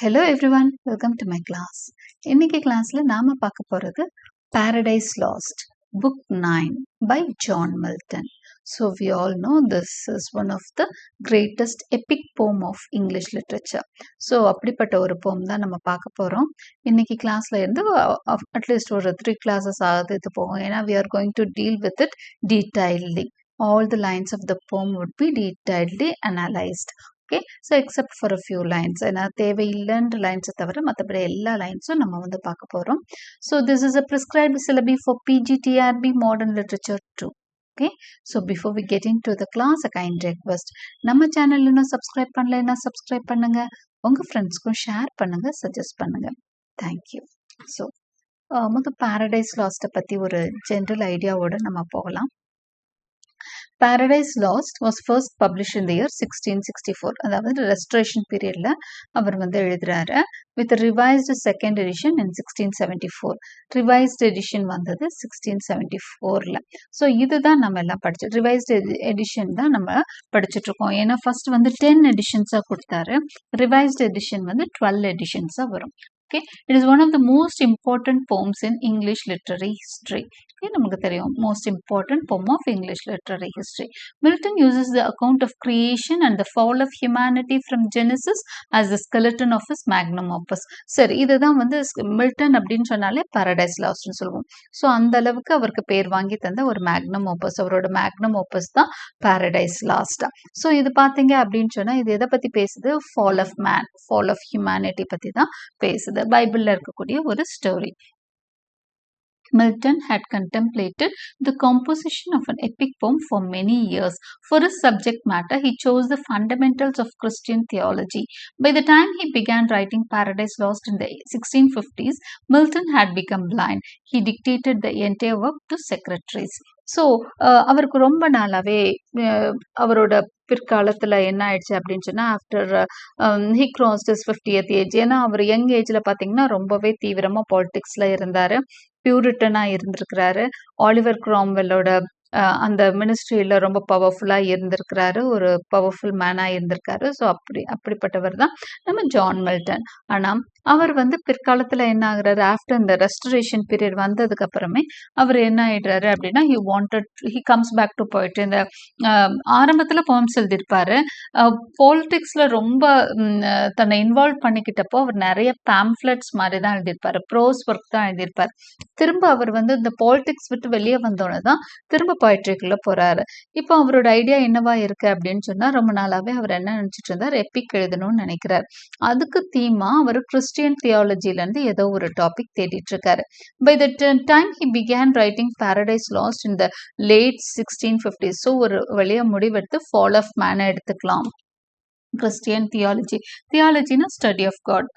Hello everyone, welcome to my class. இன்னைக்கு கிளாஸ்ல நாம பார்க்க போறது Paradise Lost, Book 9 by John Milton. So we all know this is one of the greatest epic poem of English literature. So அப்படிப்பட்ட ஒரு poem தான் நம்ம பார்க்க போறோம். இன்னைக்கு கிளாஸ்ல இருந்து அட்லீஸ்ட் ஒரு 3 classes ஆகுது இது போகும். ஏன்னா we are going to deal with it detailedly. All the lines of the poem would be detailedly analyzed. Okay so except for a few lines ஏன்னா தேவையில்லைன்ற லைன்ஸை தவிர மற்றபடி எல்லா லைன்ஸும் நம்ம வந்து பார்க்க போகிறோம். So this is a prescribed syllabi for PGTRB modern literature 2. Okay so before we get into the class a kind request, நம்ம channel இன்னும் சப்ஸ்கிரைப் பண்ணலைன்னா சப்ஸ்கிரைப் பண்ணுங்க, உங்கள் ஃப்ரெண்ட்ஸ்க்கும் ஷேர் பண்ணுங்க, சஜஸ்ட் பண்ணுங்க. தேங்க்யூ. ஸோ முதல் பேரடைஸ் லாஸ்ட்டை பற்றி ஒரு ஜென்ரல் ஐடியாவோட நம்ம போகலாம். Paradise Lost was first published in the year 1664. அதாவது ரெஸ்டரேஷன் பீரியட்ல அவர் வந்து எழுதுறாரு. with a revised second edition in 1674. revised edition வந்தது 1674ல. ஸோ இதுதான் நம்ம எல்லாம் படிச்சு revised edition தான் நம்ம படிச்சுட்டு இருக்கோம். ஏன்னா ஃபர்ஸ்ட் வந்து 10 எடிஷன்ஸா கொடுத்தாரு, revised edition வந்து 12 எடிஷன்ஸா வரும். Okay, it is one of the most important poems in English literary history. Okay, நமக்கு தெரியும் most important poem of English literary history. Milton uses the account of creation and the fall of humanity from Genesis as the skeleton of his magnum opus. சரி, இதுதான் வந்து Milton அப்படின்னு சொன்னாலே Paradise லாஸ்ட்னு சொல்லுவோம். So அந்த அளவுக்கு அவருக்கு பேர் வாங்கி தந்த ஒரு மேக்னம் ஓப்பஸ், அவரோட மேக்னம் ஓப்பஸ் தான் பாரடைஸ் லாஸ்ட். ஸோ இது பார்த்தீங்க அப்படின்னு சொன்னால் இது எதை பற்றி பேசுது? Fall of man, fall of humanity பற்றி தான் பேசுது. பைபிள்ல இருக்கக்கூடிய ஒரு story. Milton had contemplated the composition of an epic poem for many years. For his subject matter, he chose the fundamentals of Christian theology. By the time he began writing Paradise Lost in the 1650s, Milton had become blind. He dictated the entire work to secretaries. So அவருக்கு ரொம்ப நாளாவே அவரோட பிற்காலத்தில் என்ன ஆயிடுச்சு அப்படின்னு சொன்னால் after he crossed is 50th age, ஏன்னா அவர் யங் ஏஜில் பார்த்தீங்கன்னா ரொம்பவே தீவிரமாக பாலிடிக்ஸில் இருந்தார், பியூரிட்டனாக இருந்திருக்கிறாரு. ஆலிவர் கிராம்வெல்லோட அந்த மினிஸ்ட்ரியில் ரொம்ப பவர்ஃபுல்லாக இருந்திருக்கிறாரு, ஒரு பவர்ஃபுல் மேனாக இருந்திருக்காரு. ஸோ அப்படிப்பட்டவர் தான் நம்ம ஜான் மில்டன். ஆனால் அவர் வந்து பிற்காலத்தில் என்ன ஆகுறாரு, ஆஃப்டர் இந்த ரெஸ்டரேஷன் பீரியட் வந்ததுக்கு அப்புறமே அவர் என்ன ஆயிடுறாரு அப்படின்னா ஹி கம்ஸ் பேக் டு போயிட்டு இந்த ஆரம்பத்தில் போம்ஸ் எழுதியிருப்பாரு. பாலிடிக்ஸில் ரொம்ப தன்னை இன்வால்வ் பண்ணிக்கிட்டப்போ அவர் நிறைய பேம்ஃப்ளெட்ஸ் மாதிரி தான் எழுதியிருப்பாரு, ப்ரோஸ் ஒர்க் தான் எழுதியிருப்பார். திரும்ப அவர் வந்து இந்த பாலிடிக்ஸ் விட்டு வெளியே வந்தோடனே தான் திரும்ப போய்ட்ரிக்குள்ள போறாரு. இப்போ அவரோட ஐடியா என்னவா இருக்கு அப்படின்னு சொன்னா, ரொம்ப நாளாவே அவர் என்ன நினைச்சிட்டு இருந்தார், எப்பிக் எழுதணும்னு நினைக்கிறார். அதுக்கு தீமா அவர் கிறிஸ்டியன் தியாலஜில இருந்து ஏதோ ஒரு டாபிக் தேடிட்டு இருக்காரு. By the time he began writing Paradise Lost in the late 1650s. So ஒரு வழியா முடிவெடுத்து ஃபால் ஆஃப் மேனை எடுத்துக்கலாம். கிறிஸ்டியன் தியாலஜி, தியாலஜினா ஸ்டடி ஆஃப் காட்,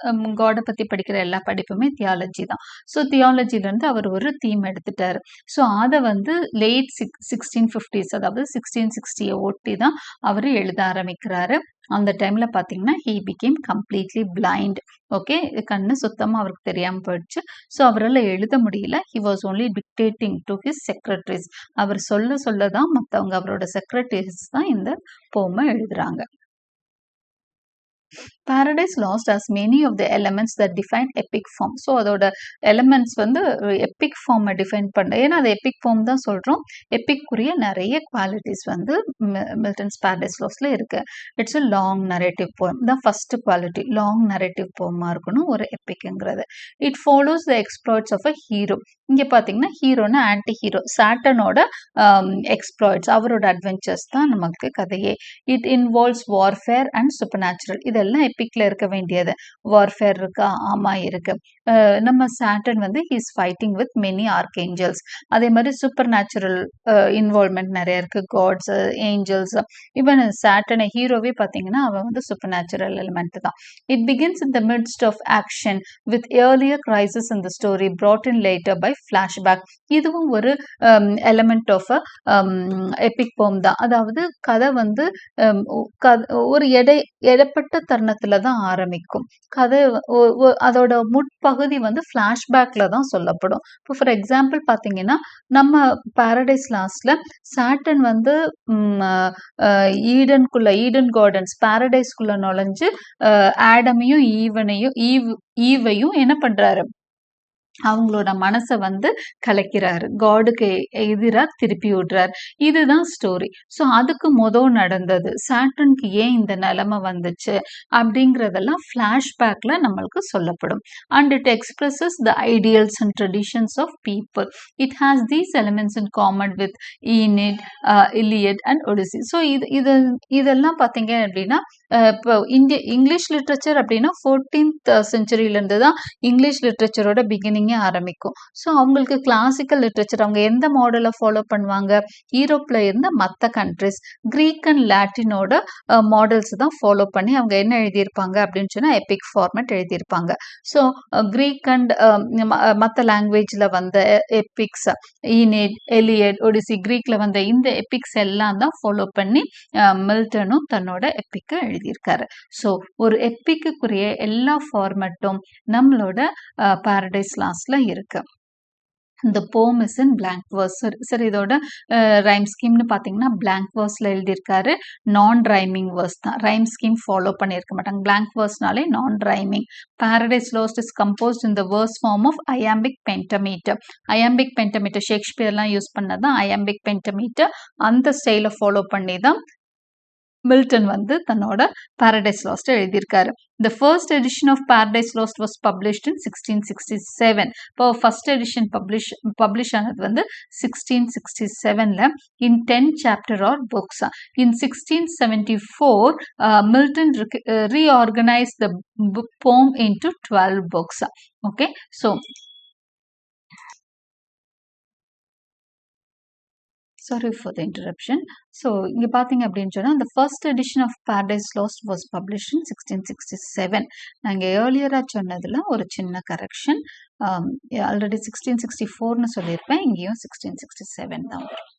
காடை பற்றி படிக்கிற எல்லா படிப்புமே தியாலஜி தான். ஸோ தியாலஜிலேருந்து அவர் ஒரு தீம் எடுத்துட்டாரு. ஸோ அதை வந்து லேட் 1650s அதாவது 1660 ஒட்டி தான் அவர் எழுத ஆரம்பிக்கிறாரு. அந்த டைமில் பார்த்தீங்கன்னா he became completely blind. Okay, கண்ணு சுத்தமாக அவருக்கு தெரியாமல் போயிடுச்சு. ஸோ அவரால் எழுத முடியல. He was only dictating to his secretaries. அவர் சொல்ல தான் மற்றவங்க, அவரோட செக்ரட்டரிஸ் தான் இந்த போமை எழுதுறாங்க. Paradise Lost has many of the elements that define epic form. So அதோட எலிமெண்ட்ஸ் வந்து எப்பிக் ஃபார்மை டிஃபைன் பண்ண, ஏன்னா அது எப்பிக் ஃபார்ம் தான் சொல்கிறோம். எப்பிக்குரிய நிறைய குவாலிட்டிஸ் வந்து மில்டன்ஸ் பாரடைஸ் லாஸ்ட்ல இருக்கு. It's a long narrative poem தான் ஃபர்ஸ்ட் குவாலிட்டி, லாங் நரேட்டிவ் போமாக இருக்கணும் ஒரு எப்பிக்ங்கிறது. It follows the exploits of a hero. இங்கே பார்த்தீங்கன்னா ஹீரோனா ஆன்டி ஹீரோ, சாட்டனோட எக்ஸ்ப்ளாய்ட்ஸ், அவரோட அட்வென்ச்சர்ஸ் தான் நமக்கு கதையே. It involves warfare and supernatural. இதெல்லாம் எப்பிக்ல இருக்க வேண்டியது. வார்ஃபேர் இருக்கா? ஆமா இருக்கு. நம்ம சாட்டன் வந்து he's fighting with many archangels. அதே மாதிரி சூப்பர் நேச்சுரல் இன்வால்வ்மெண்ட் நிறைய இருக்கு, காட்ஸ், ஏஞ்சல்ஸ். ஈவன் சாட்டனை ஹீரோவே பார்த்தீங்கன்னா அவன் வந்து சூப்பர் நேச்சுரல் எலிமெண்ட் தான். It begins in the midst of action with earlier crisis in the story brought in later by flashback. இதுவும் ஒரு எலிமெண்ட் ஆஃப் எபிக் போம் தான். அதாவது கதை வந்து ஒரு எடைப்பட்ட தருணத்தில் இடத்துல தான் ஆரம்பிக்கும். கதை அதோட முற்பகுதி வந்து ஃப்ளாஷ்பேக்ல தான் சொல்லப்படும். இப்போ ஃபார் எக்ஸாம்பிள் பார்த்தீங்கன்னா, நம்ம பாரடைஸ் லாஸ்ட்ல சாட்டன் வந்து ஈடன் கார்டன்ஸ் பாரடைஸ்குள்ள நுழைஞ்சு ஆடமையும் ஈவையும் என்ன பண்றாரு, அவங்களோட மனசை வந்து கலைக்கிறாரு, காடுக்கு எதிரா திருப்பி விடுறாரு. இதுதான் ஸ்டோரி. ஸோ அதுக்கு நடந்தது, சாட்டனுக்கு ஏன் இந்த நிலைமை வந்துச்சு அப்படிங்கிறதெல்லாம் ஃப்ளாஷ்பேக்ல நம்மளுக்கு சொல்லப்படும். And it expresses the ideals and traditions of people. It has these elements in common with Aeneid, Iliad and Odyssey. So இதெல்லாம் பார்த்தீங்க அப்படின்னா இப்போ இங்கிலீஷ் லிட்ரேச்சர் அப்படின்னா 14th செஞ்சுரியிலேருந்து தான் இங்கிலீஷ் லிட்ரேச்சரோட பிகினிங்கே ஆரம்பிக்கும். ஸோ அவங்களுக்கு கிளாசிக்கல் லிட்ரேச்சர் அவங்க எந்த மாடலை ஃபாலோ பண்ணுவாங்க, யூரோப்பில் இருந்த மற்ற கண்ட்ரிஸ் கிரீக் அண்ட் லாட்டினோட மாடல்ஸ் தான் ஃபாலோ பண்ணி அவங்க என்ன எழுதியிருப்பாங்க அப்படின்னு சொன்னால் எபிக் ஃபார்மேட் எழுதியிருப்பாங்க. ஸோ கிரீக் அண்ட் மற்ற லாங்குவேஜில் வந்த எபிக்ஸ், ஈனேட், எலியட், ஒடிசி, கிரீக்கில் வந்த இந்த எபிக்ஸ் எல்லாம் தான் ஃபாலோ பண்ணி மில்டனும் தன்னோட எப்பிக்கை எழுதியிருக்காரு. ஸோ ஒரு எப்பிக்குரிய எல்லா ஃபார்மேட்டும் நம்மளோட பாரடைஸ் லாஸ்ட்ல இருக்கு. இந்த போம் இஸ் இன் பிளாங்க் வேர்ஸ். சரி, இதோட ரைம் ஸ்கீம்னு பார்த்தீங்கன்னா பிளாங்க் வேர்ஸில் எழுதியிருக்காரு. நான் ரைமிங் வேர்ஸ் தான், ரைம் ஸ்கீம் ஃபாலோ பண்ணியிருக்க மாட்டாங்க. பிளாங்க் வேர்ஸ்னாலே non rhyming. Paradise Lost is composed in the verse form of iambic pentameter. Iambic pentameter ஷேக்ஸ்பியர்லாம் யூஸ் பண்ணதான் அயாம்பிக் பென்டமீட்டர். அந்த ஸ்டைலை ஃபாலோ பண்ணி தான் மில்டன் வந்து தன்னோட பாரடைஸ் லாஸ்ட் எழுதியிருக்காரு. The first edition of Paradise Lost was published in 1667. இப்போ ஃபர்ஸ்ட் எடிஷன் பப்ளிஷ் ஆனது வந்து 1667ல in 10 chapter or books. In 1674, Milton reorganized the poem into 12 books. Okay, so sorry for the interruption. So இங்க பார்த்தீங்க அப்படின்னு சொன்னால் the first edition of Paradise Lost was published in 1667. நாங்கள் ஏர்லியராக சொன்னதில் ஒரு சின்ன கரெக்ஷன். ஆல்ரெடி 1664ன்னு சொல்லியிருப்பேன், இங்கேயும் 1667 தான் வரும்.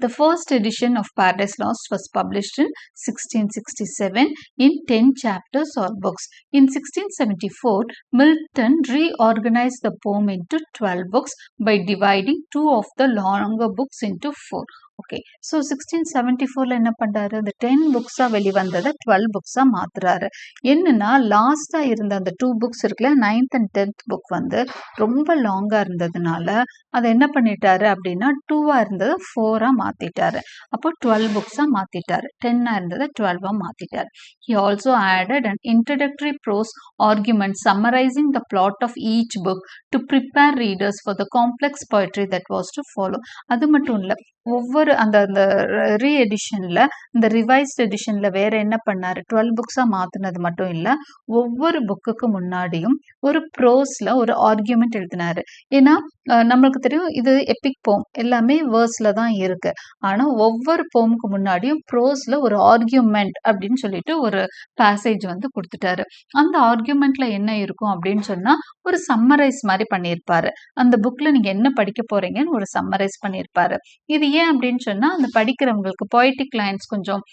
The first edition of Paradise Lost was published in 1667 in 10 chapters or books. In 1674, Milton reorganized the poem into 12 books by dividing 2 of the longer books into 4. Okay, so 1674ல் என்ன பண்ணுறாரு, அந்த 10 புக்ஸாக வெளிவந்ததை 12 புக்ஸாக மாற்றுறாரு. என்னன்னா லாஸ்ட்டாக இருந்த அந்த 2 புக்ஸ் இருக்குல்ல, 9th and 10th புக் வந்து ரொம்ப லாங்காக இருந்ததுனால அதை என்ன பண்ணிட்டாரு அப்படின்னா 2ஆக இருந்ததை 4ஆக மாற்றிட்டாரு. அப்போ 12 புக்ஸாக மாற்றிட்டாரு. 10ஆக இருந்ததை 12ஆக மாற்றிட்டாரு. He also added an introductory prose argument summarizing the plot of each book to prepare readers for the complex poetry that was to follow. அது மட்டும் இல்லை, ஒவ்வொரு அந்த ரீ எடிஷனில், இந்த ரிவைஸ்ட் எடிஷனில் வேற என்ன பண்ணாரு, 12 புக்ஸாக மாற்றினது மட்டும் இல்லை, ஒவ்வொரு புக்குக்கு முன்னாடியும் ஒரு ப்ரோஸில் ஒரு ஆர்கியூமெண்ட் எழுதினாரு. ஏன்னா நம்மளுக்கு தெரியும் இது எபிக் போம் எல்லாமே வேர்ஸில் தான் இருக்கு. ஆனால் ஒவ்வொரு போமுக்கு முன்னாடியும் ப்ரோஸில் ஒரு ஆர்கியூமெண்ட் அப்படின்னு சொல்லிட்டு ஒரு பேசேஜ் வந்து கொடுத்துட்டாரு. அந்த ஆர்கியூமெண்ட்ல என்ன இருக்கும் அப்படின்னு சொன்னால் ஒரு சம்மரைஸ் மாதிரி பண்ணியிருப்பாரு. அந்த புக்கில் நீங்கள் என்ன படிக்க போறீங்கன்னு ஒரு சம்மரைஸ் பண்ணியிருப்பாரு. இது ஏன் அப்படின்னு சொன்னால் அந்த படிக்கிறவங்களுக்கு பொய்டிக் லைன்ஸ் கொஞ்சம்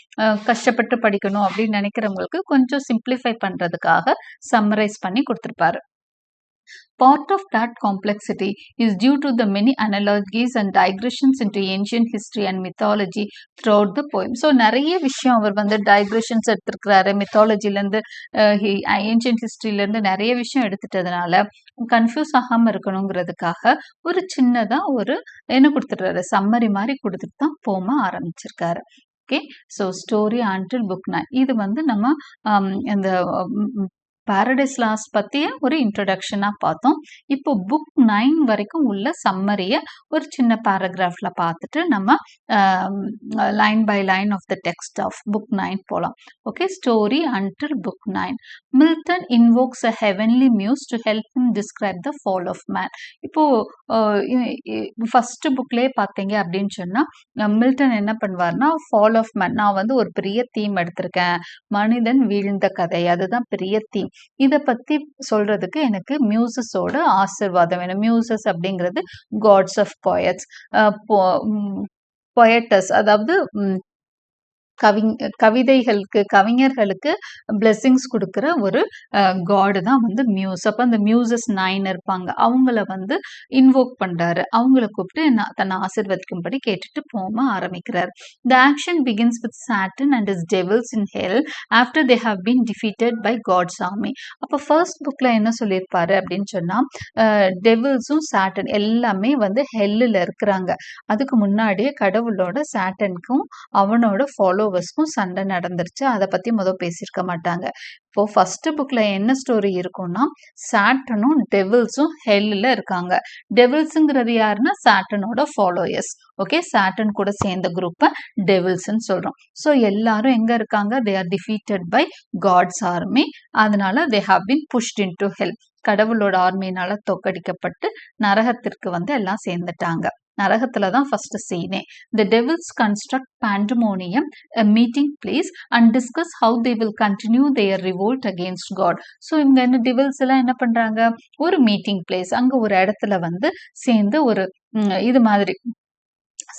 கஷ்டப்பட்டு படிக்கணும் அப்படின்னு நினைக்கிறவங்களுக்கு கொஞ்சம் சிம்பிளிஃபை பண்ணுறதுக்காக சம்மரைஸ் பண்ணி கொடுத்துருப்பாரு. Part of that complexity is due to the many analogies and digressions into ancient history and mythology throughout the poem. So நிறைய விஷயம் அவர் வந்து digressions எடுத்திருக்கிறாரு, மித்தாலஜிலேருந்து ஏன்ஷியன்ட் ஹிஸ்ட்ரியிலேருந்து நிறைய விஷயம் எடுத்துட்டதுனால கன்ஃபியூஸ் ஆகாமல் இருக்கணுங்கிறதுக்காக ஒரு சின்னதாக ஒரு என்ன கொடுத்துட்றாரு, சம்மரி மாதிரி கொடுத்துட்டு தான் போம ஆரம்பிச்சிருக்காரு. Okay, so story until book 9 இது வந்து நம்ம இந்த பாரடைஸ் லாஸ்ட் பற்றிய ஒரு இன்ட்ரடக்ஷனாக பார்த்தோம். இப்போ புக் 9 வரைக்கும் உள்ள சம்மரியை ஒரு சின்ன பேராகிராஃபில் பார்த்துட்டு நம்ம line by line of the text of book 9 போகலாம். Okay, story until book 9. Milton invokes a heavenly muse to help him describe the fall of man. இப்போது ஃபஸ்ட்டு புக்லேயே பார்த்தீங்க அப்படின்னு சொன்னால் மில்டன் என்ன பண்ணுவார்னா ஃபால் ஆஃப் மேன், நான் வந்து ஒரு பெரிய தீம் எடுத்திருக்கேன், மனிதன் வீழ்ந்த கதை, அதுதான் பெரிய தீம். இதை பற்றி சொல்றதுக்கு எனக்கு மியூசஸோட ஆசீர்வாதம் வேணும். மியூசஸ் அப்படிங்கிறது காட்ஸ் ஆஃப் போயட்ஸ், பொயட்டஸ், அதாவது கவிதைகளுக்கு கவிஞர்களுக்கு பிளெஸிங்ஸ் கொடுக்குற ஒரு காடு தான் வந்து மியூஸ். அப்போ அந்த மியூசஸ் 9 இருப்பாங்க, அவங்கள வந்து இன்வோக் பண்றாரு. அவங்கள கூப்பிட்டு தன்னை ஆசீர்வதிக்கும்படி கேட்டுட்டு போக ஆரம்பிக்கிறார். The action begins with Satan and his devils in hell after they have been defeated by God's army. அப்போ ஃபர்ஸ்ட் புக்ல என்ன சொல்லியிருப்பாரு அப்படின்னு சொன்னா, டெவில்ஸும் சாட்டன் எல்லாமே வந்து ஹெல்லில் இருக்கிறாங்க. அதுக்கு முன்னாடியே கடவுளோட சாட்டனுக்கும் அவனோட ஃபாலோவர்ஸ்க்கும் சண்டை நடந்துருச்சு. அதை பத்தி பேசியிருக்க மாட்டாங்க. இப்போ ஃபர்ஸ்ட் புக்ல என்ன ஸ்டோரி இருக்கும்னா, சாட்டனும் டெவில்ஸும் ஹெல்லில் இருக்காங்க. டெவில்ஸுங்கிறது யாருன்னா சாட்டனோட ஃபாலோயர்ஸ். ஓகே, சாட்டன் கூட சேர்ந்த குரூப்பை டெவில்ஸ்ன்னு சொல்றோம். ஸோ எல்லாரும் எங்க இருக்காங்க? They are defeated by God's army. அதனால they have been pushed into hell. கடவுளோட ஆர்மினால தோக்கடிக்கப்பட்டு நரகத்திற்கு வந்து எல்லாம் சேர்ந்துட்டாங்க. நரகத்துல தான் ஃபர்ஸ்ட் சீனே. The devils construct pandemonium, a meeting place, and discuss how they will continue their revolt against God. So இவங்க என்ன டிவில்ஸ் எல்லாம் என்ன பண்றாங்க? ஒரு மீட்டிங் பிளேஸ், அங்க ஒரு இடத்துல வந்து சேர்ந்து ஒரு இது மாதிரி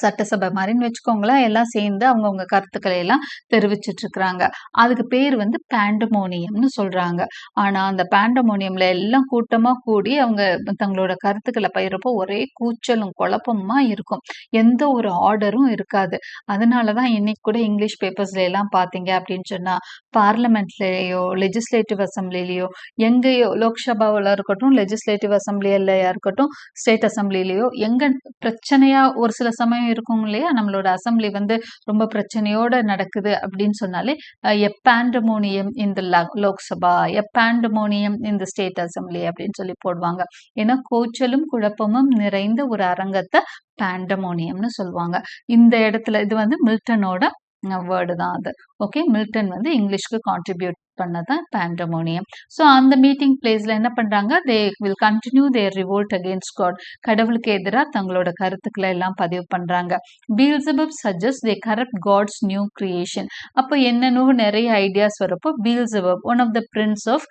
சட்டசபை மாதிரின்னு வச்சுக்கோங்களேன், எல்லாம் சேர்ந்து அவங்கவுங்க கருத்துக்களை எல்லாம் தெரிவிச்சிட்டு இருக்கிறாங்க. அதுக்கு பேர் வந்து பேண்டமோனியம்னு சொல்றாங்க. ஆனா அந்த பேண்டமோனியம்ல எல்லாம் கூட்டமா கூடி அவங்க தங்களோட கருத்துக்களை பயிரப்போ ஒரே கூச்சலும் குழப்பமா இருக்கும். எந்த ஒரு ஆர்டரும் இருக்காது. அதனாலதான் இன்னைக்கு கூட இங்கிலீஷ் பேப்பர்ஸ்ல எல்லாம் பாத்தீங்க அப்படின்னு சொன்னா, பார்லிமெண்ட்லயோ லெஜிஸ்லேட்டிவ் அசம்பிளிலேயோ எங்கேயோ லோக்சபாவில் இருக்கட்டும், லெஜிஸ்லேட்டிவ் அசம்பிளிலையா இருக்கட்டும், ஸ்டேட் அசம்பிளிலேயோ எங்க பிரச்சனையா ஒரு சில சமயம் இருக்கும் இல்லையா, நம்மளோட அசம்பிளி வந்து ரொம்ப பிரச்சனையோட நடக்குது அப்படின்னு சொன்னாலே எ பேண்டமோனியம் இந்த லோக்சபா, எ பேண்டமோனியம் இந்த ஸ்டேட் அசம்பிளி அப்படின்னு சொல்லி போடுவாங்க. ஏன்னா கூச்சலும் குழப்பமும் நிறைந்த ஒரு அரங்கத்தை பேண்டமோனியம்னு சொல்லுவாங்க. இந்த இடத்துல இது வந்து மில்டனோட வேர்டு தான் அது. ஓகே, மில்டன் வந்து இங்கிலீஷ்க்கு கான்ட்ரிபியூட் பண்ணதான் பேண்டமோனியம். ஸோ அந்த மீட்டிங் பிளேஸ்ல என்ன பண்றாங்க? They will continue their revolt against God. கடவுளுக்கு எதிராக தங்களோட கருத்துக்களை எல்லாம் பதிவு பண்றாங்க. Beelzebub suggest they corrupt God's new creation. அப்போ என்னன்னு நிறைய ஐடியாஸ் வரப்போ Beelzebub one of the prince of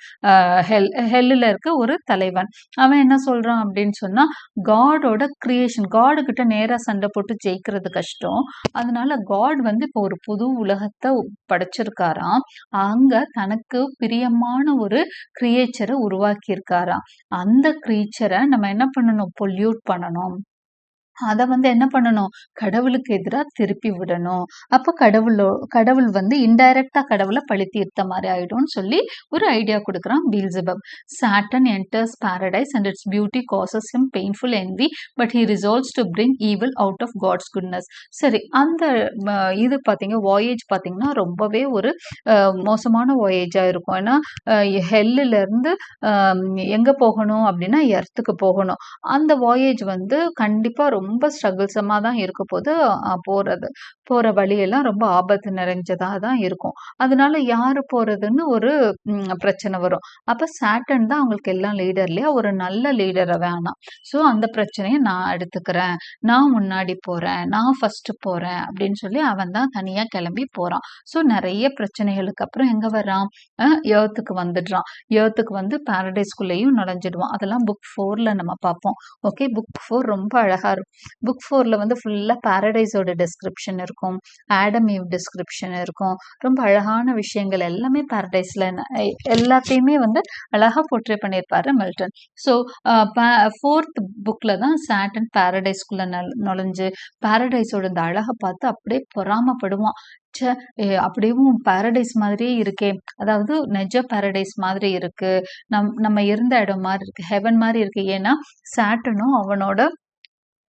ஹெல்லில் இருக்க ஒரு தலைவன், அவன் என்ன சொல்றான் அப்படின்னு சொன்னா, காடோட கிரியேஷன், காடு கிட்ட நேரா சண்டை போட்டு ஜெயிக்கிறது கஷ்டம். அதனால காட் வந்து இப்போ ஒரு புது உலகத்தை படைச்சிருக்காராம். அங்க தனக்கு பிரியமான ஒரு கிரியேச்சரை உருவாக்கி இருக்காராம். அந்த கிரியேச்சரை நம்ம என்ன பண்ணணும்? பொல்யூட் பண்ணணும். அதை வந்து என்ன பண்ணணும்? கடவுளுக்கு எதிராக திருப்பி விடணும். அப்போ கடவுள் வந்து இன்டைரக்டா கடவுளை பழி தீர்த்த மாதிரி ஆயிடும்னு சொல்லி ஒரு ஐடியா கொடுக்குறான் Beelzebub. Satan enters Paradise and its beauty causes him painful envy, but he resolves to bring evil out of God's goodness. சரி, அந்த இது பார்த்தீங்க, வாயேஜ் பார்த்தீங்கன்னா ரொம்பவே ஒரு மோசமான வாயேஜா இருக்கும். ஏன்னா ஹெல்லில் இருந்து எங்க போகணும் அப்படின்னா எர்த்துக்கு போகணும். அந்த வாயேஜ் வந்து கண்டிப்பா ரொம்ப ஸ்ட்ரகிள்ஸமா தான் இருக்க போது. போற வழியெல்லாம் ரொம்ப ஆபத்து நிறைஞ்சதா தான் இருக்கும். அதனால யாரு போறதுன்னு ஒரு பிரச்சனை வரும். அப்ப சாட்டன் தான் அவங்களுக்கு எல்லாம் லீடர் இல்லையா, ஒரு நல்ல லீடரை வேணாம். ஸோ அந்த பிரச்சனையை நான் எடுத்துக்கிறேன், நான் முன்னாடி போறேன், நான் ஃபர்ஸ்ட் போறேன் அப்படின்னு சொல்லி அவன் தான் தனியா கிளம்பி போறான். ஸோ நிறைய பிரச்சனைகளுக்கு அப்புறம் எங்க வர்றான்? ஏர்த்துக்கு வந்துடுறான். ஏர்த்துக்கு வந்து பாரடைஸ்குள்ளேயும் நுழைஞ்சிடுவான். அதெல்லாம் புக் 4ல நம்ம பார்ப்போம். ஓகே, புக் 4 ரொம்ப அழகா இருக்கும். புக் 4ல வந்து ஃபுல்லா பாரடைஸோட டிஸ்கிரிப்ஷன் இருக்கும், ஆடம் ஈவ் டிஸ்கிரிப்ஷன் இருக்கும். ரொம்ப அழகான விஷயங்கள் எல்லாமே பாரடைஸ்ல எல்லாத்தையுமே வந்து அழகா போர்ட்ரே பண்ணியிருப்பாரு மில்டன். ஸோ 4th புக்ல தான் சாட்டன் பாரடைஸ்குள்ள நுழைஞ்சு பாரடைஸோட இந்த அழகை பார்த்து அப்படியே பொறாமப்படுவான். அப்படியும் பாரடைஸ் மாதிரியே இருக்கே, அதாவது நிஜ பாரடைஸ் மாதிரி இருக்கு, நம்ம இருந்த இடம் மாதிரி இருக்கு, ஹெவன் மாதிரி இருக்கு. ஏன்னா சாட்டனும் அவனோட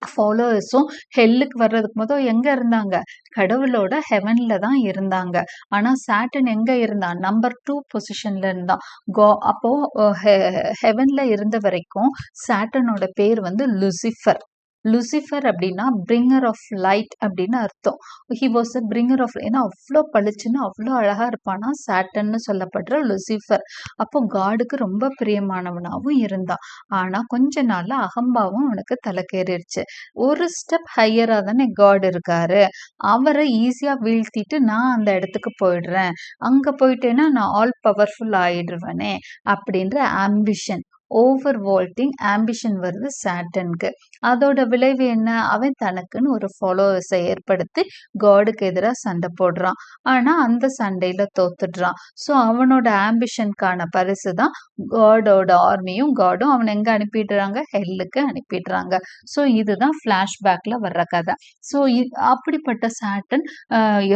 ஃபாலோவர்ஸும் ஹெல்லுக்கு வர்றதுக்கு முதல் எங்க இருந்தாங்க? கடவுளோட ஹெவன்ல தான் இருந்தாங்க. ஆனா சாட்டன் எங்க இருந்தான்? நம்பர் 2 பொசிஷன்ல இருந்தான். அப்போ ஹெவன்ல இருந்த வரைக்கும் சாட்டனோட பேர் வந்து லூசிஃபர். லூசிஃபர் அப்படின்னா பிரிங்கர் ஆஃப் லைட் அப்படின்னு அர்த்தம். He was a bringer of, ஏன்னா அவ்வளோ பளிச்சுன்னு அவ்வளோ அழகா இருப்பானா சாட்டன்னு சொல்லப்படுற லூசிஃபர். அப்போ காடுக்கு ரொம்ப பிரியமானவனாகவும் இருந்தான். ஆனா கொஞ்ச நாள்ல அகம்பாவும் அவனுக்கு தலைக்கேறிடுச்சு. ஒரு ஸ்டெப் ஹையரா தானே காட் இருக்காரு, அவரை ஈஸியா வீழ்த்திட்டு நான் அந்த இடத்துக்கு போயிடுறேன், அங்க போயிட்டேன்னா நான் ஆல் பவர்ஃபுல் ஆயிடுவேனே அப்படின்ற ஆம்பிஷன், ஓவர் வால்ட்டிங் ஆம்பிஷன் வருது சாட்டனுக்கு. அதோட விளைவு என்ன? அவன் தனக்குன்னு ஒரு ஃபாலோவர்ஸை ஏற்படுத்தி காடுக்கு எதிராக சண்டை போடுறான். ஆனா அந்த சண்டையில தோத்துடுறான். ஸோ அவனோட ஆம்பிஷனுக்கான பரிசு தான் காடோட ஆர்மியும் காடும் அவனை எங்க அனுப்பிடுறாங்க? ஹெல்லுக்கு அனுப்பிடுறாங்க. ஸோ இதுதான் ஃபிளாஷ்பேக்ல வர்ற கதை. ஸோ அப்படிப்பட்ட சாட்டன்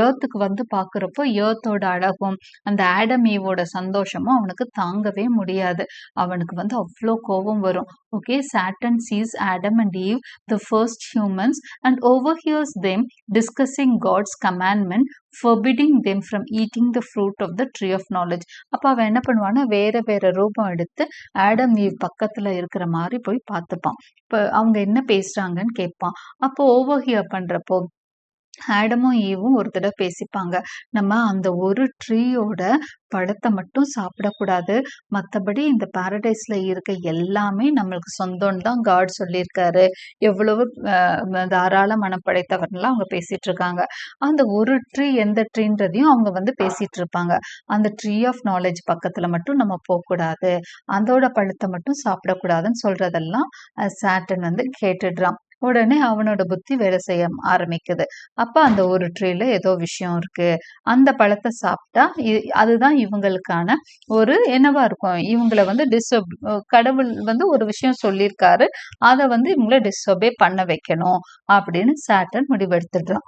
ஏர்த்துக்கு வந்து பார்க்குறப்போ ஏர்த்தோட அழகும் அந்த ஆடம் ஈவோட சந்தோஷமும் அவனுக்கு தாங்கவே முடியாது. அவனுக்கு வந்து அவ்வளோ கோபம் வரும். Okay, Satan sees Adam and Eve the first humans and overhears them discussing God's commandment forbidding them from eating the fruit of the tree of knowledge. அப்ப அவன் என்ன பண்ணுவான்னா வேற வேற ரூபம் எடுத்து ஆடம் ஈவ் பக்கத்துல இருக்கிற மாதிரி போய் பார்த்துப்பான். இப்ப அவங்க என்ன பேசுறாங்கன்னு கேட்பான். அப்போ ஓவர்ஹியர் பண்றப்போ ஆடமும் ஈவும் ஒரு தடவை பேசிப்பாங்க. நம்ம அந்த ஒரு ட்ரீயோட பழத்தை மட்டும் சாப்பிடக்கூடாது, மற்றபடி இந்த பாரடைஸ்ல இருக்க எல்லாமே நம்மளுக்கு சொந்தம்னு தான் காட் சொல்லியிருக்காரு. எவ்வளவு தாராள மனம் படைத்தவர்லாம் அவங்க பேசிட்டு இருக்காங்க. அந்த ஒரு ட்ரீ எந்த ட்ரீன்றதையும் அவங்க வந்து பேசிட்டு இருப்பாங்க. அந்த ட்ரீ ஆஃப் நாலேஜ் பக்கத்துல மட்டும் நம்ம போகக்கூடாது, அதோட பழத்தை மட்டும் சாப்பிடக்கூடாதுன்னு சொல்றதெல்லாம் சாட்டன் வந்து கேட்டுடுறான். உடனே அவனோட புத்தி வேலை செய்ய ஆரம்பிக்குது. அப்ப அந்த ஒரு ட்ரீல ஏதோ விஷயம் இருக்கு, அந்த பழத்தை சாப்பிட்டா அதுதான் இவங்களுக்கான ஒரு என்னவா இருக்கும், இவங்களை வந்து கடவுள் வந்து ஒரு விஷயம் சொல்லியிருக்காரு, அதை வந்து இவங்களை டிஸ்ஒபே பண்ண வைக்கணும் அப்படின்னு satin முடிவெடுத்துடுறான்.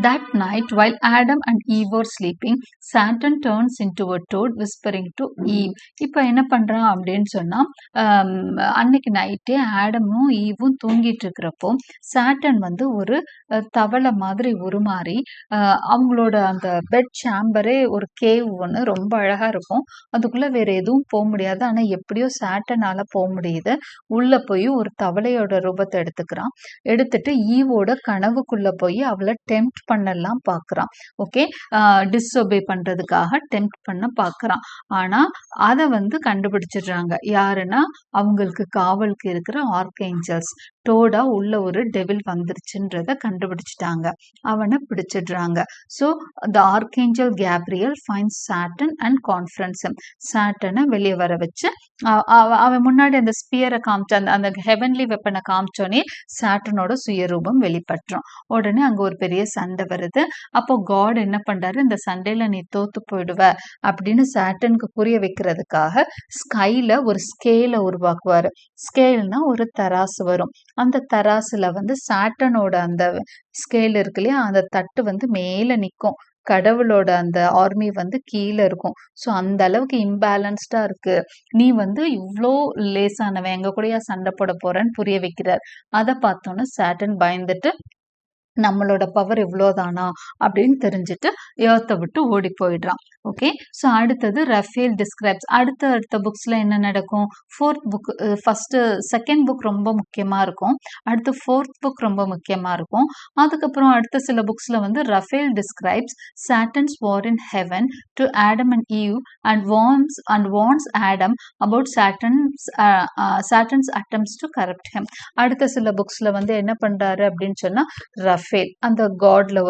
That night, while Adam and Eve were sleeping, Saturn turns into a toad, whispering to Eve. இப்போ என்ன பண்றான் அப்படின்னு சொன்னா, அன்னைக்கு நைட்டே ஆடமும் ஈவும் தூங்கிட்டு இருக்கிறப்போ சாட்டன் வந்து ஒரு தவளை மாதிரி உருமாறி அவங்களோட அந்த பெட் சாம்பரே ஒரு கேவ் ஒன்று ரொம்ப அழகா இருக்கும். அதுக்குள்ள வேற எதுவும் போக முடியாது. ஆனா எப்படியோ சாட்டனால போக முடியுது. உள்ள போய் ஒரு தவளையோட ரூபத்தை எடுத்துக்கிறான். எடுத்துட்டு ஈவோட கனவுக்குள்ள போய் அவளை டெம்ப்ட் பண்ணலாம் பாக்குறான். ஓகே, டிஸ்ஒபே பண்றதுக்காக டெம்ப்ட் பண்ண பாக்குறான். ஆனா அதை வந்து கண்டுபிடிச்சிடுறாங்க. யாருன்னா அவங்களுக்கு காவலுக்கு இருக்கிற ஆர்க்ஏஞ்சல்ஸ். டோடா உள்ள ஒரு டெவில் வந்துருச்சுன்றத கண்டுபிடிச்சிட்டாங்க. அவனை பிடிச்சிடுறாங்க. So the archangel Gabriel finds Satan and confronts him. சாட்டனை வெளியே வர வச்சு அவன் முன்னாடி அந்த ஸ்பியரை காமிச்ச அந்த ஹெவன்லி வெப்பனை காமிச்சோன்னே சாட்டனோட சுயரூபம் வெளிப்பட்டுரும். உடனே அங்க ஒரு பெரிய சண்டை வருது. அப்போ காட் என்ன பண்றாரு, இந்த சண்டையில நீ தோத்து போயிடுவ அப்படின்னு சாட்டனுக்கு புரிய வைக்கிறதுக்காக ஸ்கைல ஒரு ஸ்கேலை உருவாக்குவாரு. ஸ்கேல்னா ஒரு தராசு வரும். அந்த தராசுல வந்து சாட்டனோட அந்த ஸ்கேல் இருக்கு இல்லையா, அந்த தட்டு வந்து மேல நிற்கும், கடவுளோட அந்த ஆர்மி வந்து கீழே இருக்கும். ஸோ அந்த அளவுக்கு இம்பேலன்ஸ்டா இருக்கு, நீ வந்து இவ்வளோ லேசானவன், எங்க கூடயா சண்டை போட போறேன்னு புரிய வைக்கிறார். அதை பார்த்தோன்னே சாட்டன் பயந்துட்டு நம்மளோட பவர் இவ்வளோதானா அப்படின்னு தெரிஞ்சுட்டு ஏர்த்தை விட்டு ஓடி போயிடுறான். ஓகே, ஸோ அடுத்தது ரஃபேல் டிஸ்கிரைப்ஸ். அடுத்த புக்ஸ்ல என்ன நடக்கும்? Fourth book, first second book ரொம்ப முக்கியமா இருக்கும், அடுத்து ஃபோர்த் புக் ரொம்ப முக்கியமா இருக்கும். அதுக்கப்புறம் அடுத்த சில புக்ஸ்ல வந்து Raphael describes Satan's war in heaven to Adam and Eve and warns Adam about Satan's attempts to corrupt him. அடுத்த சில புக்ஸ்ல வந்து என்ன பண்றாரு அப்படின்னு சொன்னா, ரஃபேல் அந்த காட்ல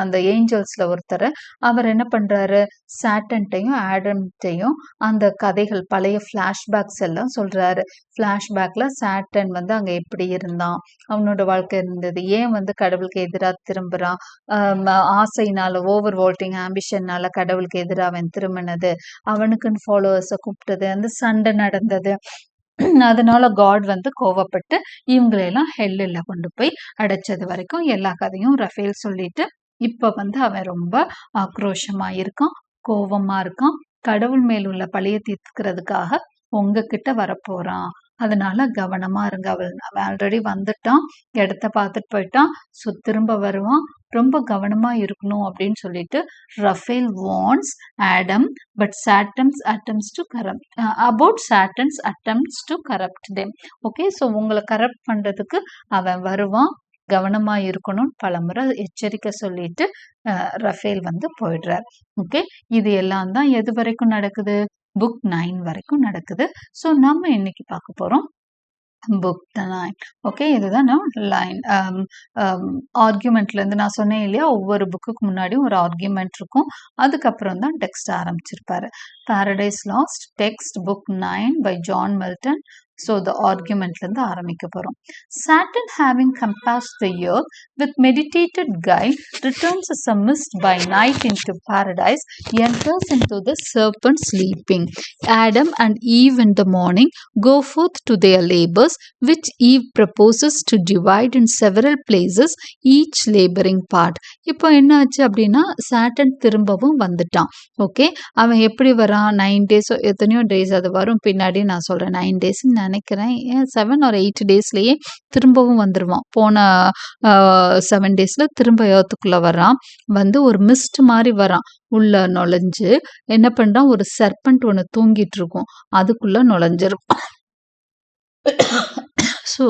அந்த ஏஞ்சல்ஸ்ல ஒருத்தர், அவர் என்ன பண்றாரு, சாட்டன்ட்டையும் ஆடம்ட்டையும் அந்த கதைகள் பழைய பிளாஷ்பேக்ஸ் எல்லாம் சொல்றாரு. பிளாஷ்பேக்ல சாட்டன் வந்து அங்க எப்படி இருந்தான், அவனோட வாழ்க்கை இருந்தது, ஏன் வந்து கடவுளுக்கு எதிராக திரும்புறான், ஆசைனால ஓவர் வால்ட்டிங் ஆம்பிஷன்னால கடவுளுக்கு எதிராக அவன் திரும்பினது, அவனுக்குன்னு ஃபாலோவர்ஸை கூப்பிட்டது, அந்த சண்டை நடந்தது, அதனால காட் வந்து கோவப்பட்டு இவங்களெல்லாம் ஹெல்லில் கொண்டு போய் அடைச்சது வரைக்கும் எல்லா கதையும் ரஃபேல் சொல்லிட்டு இப்ப வந்து அவன் ரொம்ப ஆக்ரோஷமா இருக்கான், கோவமா இருக்கான், கடவுள் மேல் உள்ள பழிய தீர்க்கிறதுக்காக உங்ககிட்ட வரப்போறான், அதனால கவனமா இருங்க. அவன் ஆல்ரெடி வந்துட்டான், இடத்த பார்த்துட்டு போயிட்டான், ஸோ திரும்ப வருவான், ரொம்ப கவனமா இருக்கணும் அப்படின்னு சொல்லிட்டு Raphael warns Adam but Satan's attempts to corrupt about Satan's attempts to corrupt them. Okay, so உங்களை கரப்ட் பண்றதுக்கு அவன் வருவான், கவனமா இருக்கணும் பலமுறை எச்சரிக்கை சொல்லிட்டு ரஃபேல் வந்து போயிடுறார். ஓகே, இது எல்லாம் தான் எது வரைக்கும் நடக்குது, புக் 9 வரைக்கும் நடக்குது. ஸோ நம்ம இன்னைக்கு பார்க்க போறோம் புக் த லைன். ஓகே, இதுதான் லைன். ஆர்குமெண்ட்லேருந்து நான் சொன்னேன் இல்லையா, ஒவ்வொரு புக்குக்கு முன்னாடியும் ஒரு ஆர்குமெண்ட் இருக்கும். அதுக்கப்புறம் தான் டெக்ஸ்ட் ஆரம்பிச்சிருப்பாரு. Paradise Lost text book 9 by John Milton. So the ஆர்குமெண்ட்லேருந்து ஆரம்பிக்க போகிறோம். Saturn, having compassed the earth with meditated guide, returns as a mist by night into paradise, enters into the serpent sleeping. Adam and Eve in the morning go forth to their labors, which Eve proposes to divide in several places, each laboring part. இப்போ என்ன ஆச்சு அப்படின்னா, satin திரும்பவும் வந்துட்டான். Okay, அவன் எப்படி வரான்? 9 days, எத்தனையோ டேஸ் அது வரும் பின்னாடி நான் சொல்கிறேன். 9 டேஸ்ன்னு நினைக்கிறேன், 7 or 8 டேஸ்லேயே திரும்பவும் வந்துடுவான். போன 7 டேஸில் திரும்ப ஏர்த்துக்குள்ளே வரான். வந்து ஒரு மிஸ்ட் மாதிரி வரான். உள்ள நுழைஞ்சு என்ன பண்ணுறான், ஒரு சர்பண்ட் ஒன்று தூங்கிட்டு இருக்கும், அதுக்குள்ளே நுழைஞ்சிரும். So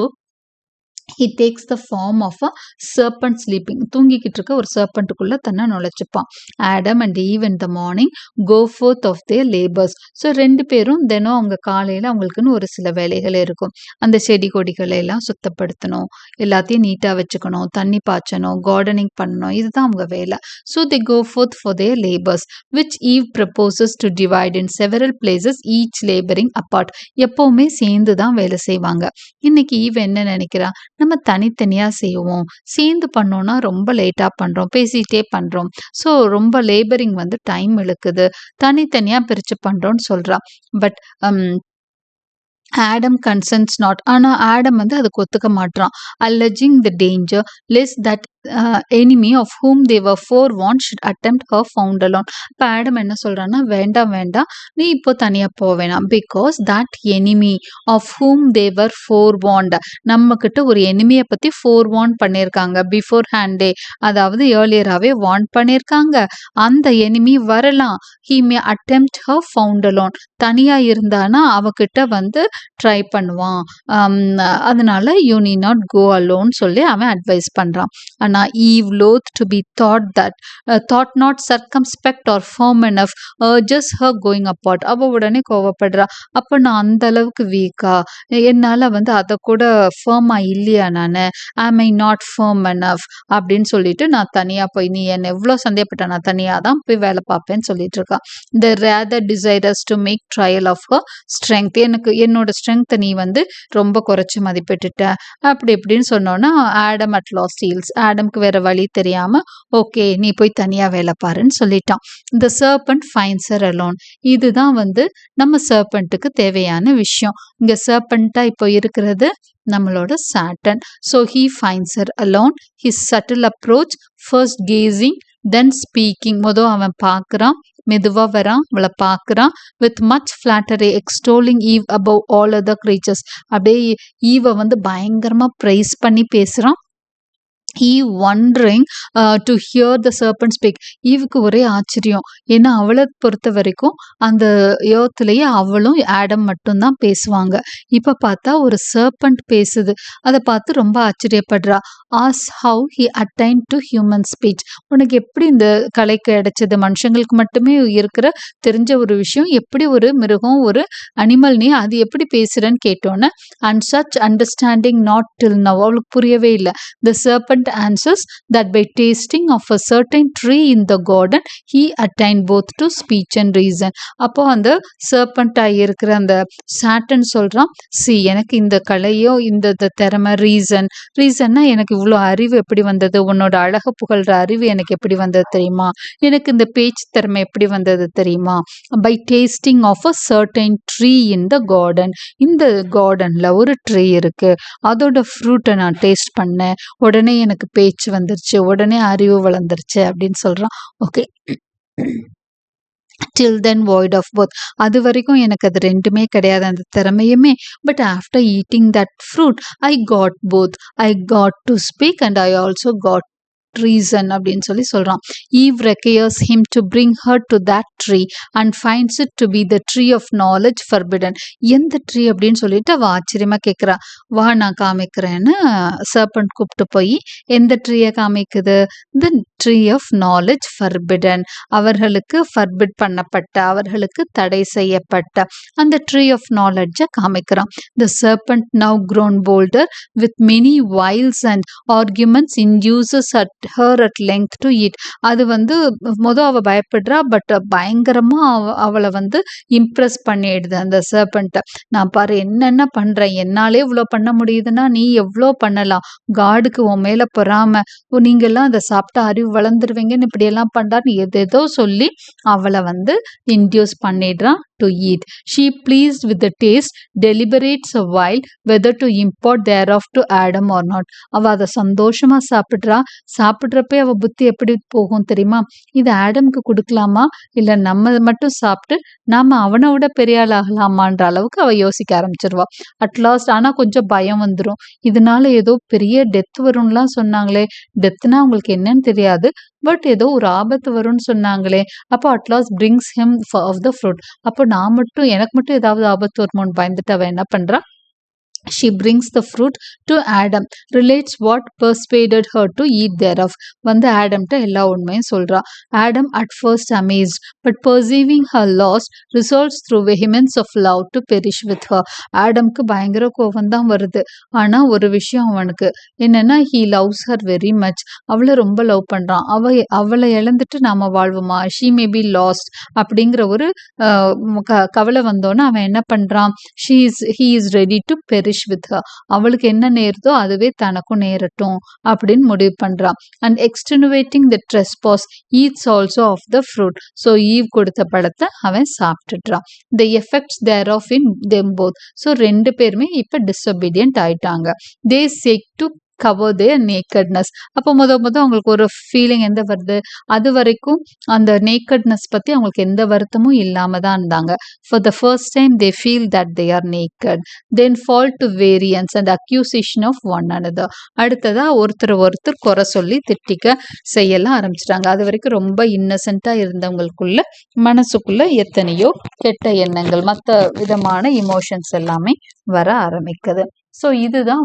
he takes the form of a serpent sleeping. தூங்கிக்கிட்டு இருக்க ஒரு சர்பண்ட்டுக்குள்ள தன்னை நுழைச்சிப்பான். Adam and Eve in the morning go forth of their labours. So 2 பேரும் தினம் அவங்க காலையில் அவங்களுக்குன்னு ஒரு சில வேலைகள் இருக்கும். அந்த செடி கொடிகளை எல்லாம் சுத்தப்படுத்தணும், எல்லாத்தையும் நீட்டாக வச்சுக்கணும், தண்ணி பாய்ச்சணும், கார்டனிங் பண்ணணும், இதுதான் அவங்க வேலை. So they go forth for their labors, which Eve proposes to divide in several places, each laboring apart. எப்பவுமே சேர்ந்து தான் வேலை செய்வாங்க. இன்னைக்கு ஈவ் என்ன நினைக்கிறா, நம்ம தனித்தனியாக செய்வோம், சேர்ந்து பண்ணோன்னா ரொம்ப லேட்டாக பண்ணுறோம், பேசிகிட்டே பண்ணுறோம், ஸோ ரொம்ப லேபரிங் வந்து டைம் இழுக்குது, தனித்தனியாக பிரித்து பண்ணுறோன்னு சொல்கிறா. But Adam consents not. ஆனால் ஆடம் வந்து அதுக்கு ஒத்துக்க மாட்டான். alleging the danger lest that enemy of whom they were forewarned should attempt her found alone. இப்போ ஆடம் என்ன சொல்கிறான்னா, வேண்டாம் வேண்டாம், நீ இப்போ தனியாக போக வேணாம், because that enemy of whom they were forewarned, நம்மக்கிட்ட ஒரு எனிமியை பற்றி forewarn பண்ணியிருக்காங்க பிஃபோர் ஹேண்டே, அதாவது ஏர்லியராகவே வார்ன் பண்ணியிருக்காங்க. அந்த எனிமி வரலாம். he may attempt her found alone, தனியாக இருந்தானா அவகிட்ட வந்து ட்ரை பண்ணுவான். அதனால you need not go alone சொல்லி அவன் அட்வைஸ் பண்ணுறான். ஆனால் Eve loath to be thought not circumspect or firm enough urges her going apart. அவள் உடனே கோவப்படுறா. அப்போ நான் அந்த அளவுக்கு வீக்கா, என்னால் வந்து அதை கூட ஃபர்மாக இல்லையா, நான் am I not firm enough அப்படின்னு சொல்லிட்டு நான் தனியாக போய், நீ என்னை எவ்வளோ சந்தேகப்பட்ட, நான் தனியாக தான் போய் வேலை பார்ப்பேன்னு சொல்லிட்டு இருக்கா. the rather desires to make trial of her strength. எனக்கு என்னோட ஸ்ட்ரென்த்தை நீ வந்து ரொம்ப குறைச்சி மதிப்பிட்டுட்ட அப்படி இப்படின்னு சொன்னோன்னா ஆடம் அட் லாஸ்ட் ஹீல்ஸ். ஆடம்க்கு வேற வழி தெரியாம, ஓகே நீ போய் தனியா வேலை பாருன்னு சொல்லிட்டான். இந்த சர்பண்ட் ஃபைன்ஸ் ஹர் அலோன். இதுதான் வந்து நம்ம சர்பண்ட்டுக்கு தேவையான விஷயம். இங்க சர்பண்டா இப்போ இருக்கிறது நம்மளோட Satan. So he finds her alone. His subtle approach, first gazing then speaking. மொதல் அவன் பார்க்குறான், மெதுவாக வரான், அவளை பார்க்குறான். With much flattery extolling Eve above all other creatures. அப்படியே ஈவை வந்து பயங்கரமாக ப்ரைஸ் பண்ணி பேசுகிறான். Eve wondering to hear the serpent speak. ஈவுக்கு ஒரே ஆச்சரியம். ஏன்னா அவளை பொறுத்த வரைக்கும் அந்த ஏர்த்லேயே அவளும் ஆடம் மட்டும்தான் பேசுவாங்க. இப்போ பார்த்தா ஒரு சர்பண்ட் பேசுது. அதை பார்த்து ரொம்ப ஆச்சரியப்படுறா. As how he attain to human speech. உனக்கு எப்படி இந்த கலை கிடைச்சது? மனுஷங்களுக்கு மட்டுமே இருக்கிற தெரிஞ்ச ஒரு விஷயம், எப்படி ஒரு மிருகம், ஒரு அனிமல், நீ அது எப்படி பேசுறன்னு கேட்டோன்னே, and such understanding not till now. அவளுக்கு புரியவே இல்லை. The serpent answers that by tasting of a certain tree in the garden he attained both to speech and reason. அப்போ அந்த சர்பண்டா இருக்கிற அந்த சாட்டன் சொல்றான், எனக்கு இந்த கலையோ இந்த திறமை, ரீசன்னா எனக்கு இவ்வளோ அறிவு எப்படி வந்தது, உன்னோட அழக புகழ்ற அறிவு எனக்கு எப்படி வந்தது தெரியுமா, எனக்கு இந்த பேச்சு திறமை எப்படி வந்தது தெரியுமா, by tasting of a certain tree in the garden. இந்த கார்டன்ல ஒரு ட்ரீ இருக்கு, அதோட ஃப்ரூட்டை நான் டேஸ்ட் பண்ணேன், உடனே எனக்கு பேச்சு வந்துருச்சு, உடனே அறிவு வளர்ந்துருச்சு அப்படின்னு சொல்றான். Okay, till then void of both. அது வரைக்கும் எனக்கு அது ரெண்டுமே கிடையாது, அந்த திறமையுமே. But after eating that fruit I got both. I got to speak and I also got treason அப்படின்னு சொல்றான். Eve requires him to bring her to that tree and finds it to be the tree of knowledge forbidden. எந்த tree அப்படின்னு சொல்லிட்டு அவ ஆச்சரியமா கேட்கிறா. வா நான் காமிக்கிறேன்னு சர்பண்ட் கூப்பிட்டு போய் எந்த ட்ரீயை காமிக்குது? the tree of knowledge forbidden. அவர்களுக்கு forbid பண்ணப்பட்ட, அவர்களுக்கு தடை செய்யப்பட்ட அந்த tree of knowledge காமிக்கிறான். The serpent now grown bolder with many wiles and arguments induces her at length to eat. அது அவ பயப்படுறா, பட் பயங்கரமா அவளை இம்ப்ரெஸ் பண்ணிடுது அந்த சர்பண்ட். நான் பாரு என்னென்ன பண்றேன், என்னாலே இவ்வளோ பண்ண முடியுதுன்னா நீ எவ்வளோ பண்ணலாம், காடுக்கு உன் மேல பொறாம, நீங்கெல்லாம் அதை சாப்பிட்டா அறிவு வளர்ந்துருவீங்கன்னு இப்படி எல்லாம் பண்றான்னு எதேதோ சொல்லி அவளை இன்டியூஸ் பண்ணிடுறான் to eat. She pleased with the taste, deliberates a while whether to impart thereof to Adam or not. அவ அதை சந்தோஷமா சாப்பிட்றா. சாப்பிட்றப்பே அவ புத்தி எப்படி போகும் தெரியுமா? இது ஆடம்க்கு கொடுக்கலாமா, இல்ல நம்ம மட்டும் சாப்பிட்டு நாம அவனை விட பெரிய ஆள் ஆகலாமான்ற அளவுக்கு அவ யோசிக்க ஆரம்பிச்சிருவா. அட்லாஸ்ட் ஆனா கொஞ்சம் பயம் வந்துடும். இதனால ஏதோ பெரிய டெத் வரும்லாம் சொன்னாங்களே, டெத்னா அவங்களுக்கு என்னன்னு தெரியாது, பட் ஏதோ ஒரு ஆபத்து வரும்னு சொன்னாங்களே, அப்போ at last brings him of the fruit. அப்போ எனக்கு மட்டும் ஏதாவது ஆபத்து வருமோன்னு பயந்துட்டு அவ என்ன பண்றா? She brings the fruit to Adam, relates what persuaded her to eat thereof. ஆடம்கிட்ட எல்லா உண்மையும் சொல்றா. Adam at first amazed, but perceiving her loss, resolves through vehemence of love to perish with her. ஆடம்க்கு பயங்கர கோபம் தான் வருது. ஆனா ஒரு விஷயம் அவனுக்கு என்னன்னா, he loves her very much. அவளை ரொம்ப லவ் பண்றான். அவளை இழந்துட்டு நாம வாழ்வோமா, she may be lost அப்படிங்கிற ஒரு கவலை வந்தோன்னா அவன் என்ன பண்றான்? he is ready to perish with her. அவளுக்கு என்ன நேருதோ அதுவே தனக்கும் நேரட்டும் அப்படின்னு முடிவு பண்றான். and extenuating the trespass eats also of the fruit. so eve கொடுத்த பழத்தை அவன் சாப்பிட்டுறான். the effects thereof in them both. so ரெண்டு பேருமே இப்ப disobedient ஆயிட்டாங்க. they seek to cover their nakedness. அப்போ அவங்களுக்கு ஒரு ஃபீலிங் எந்த வருது? அது வரைக்கும் அந்த நேக்கட்னஸ் பத்தி அவங்களுக்கு எந்த வருத்தமும் இல்லாம தான் இருந்தாங்க. for the first time they feel that they are naked, then fall to variance and accusation of one another. அடுத்ததா ஒருத்தர் குறை சொல்லி திட்டிக்க செய்யலாம் ஆரம்பிச்சிட்டாங்க. அது வரைக்கும் ரொம்ப இன்னசென்ட்டா இருந்தவங்களுக்குள்ள மனசுக்குள்ள எத்தனையோ கெட்ட எண்ணங்கள், மற்ற விதமான இமோஷன்ஸ் எல்லாமே வர ஆரம்பிக்குது. ஸோ இதுதான்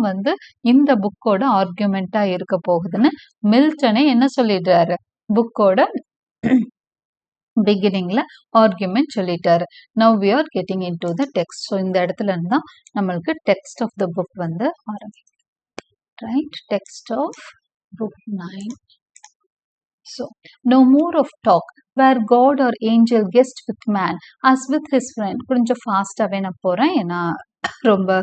இந்த புக்கோட ஆர்குமெண்டா இருக்க போகுதுன்னு மில்டனே என்ன சொல்லிடுறாரு, புக்கோட பிகினிங்ல ஆர்குமெண்ட் சொல்லிட்டாரு. Now we are getting into the text. ஸோ இந்த இடத்துல இருந்தா நம்மளுக்கு டெக்ஸ்ட் ஆஃப் த புக் ஆரம்பிக்கும். Right, text of book 9. So, no more of talk, where God or angel guessed with man as with his friend. கொஞ்சம் ஃபாஸ்டாகவே நான் போகிறேன், ஏன்னா ரொம்ப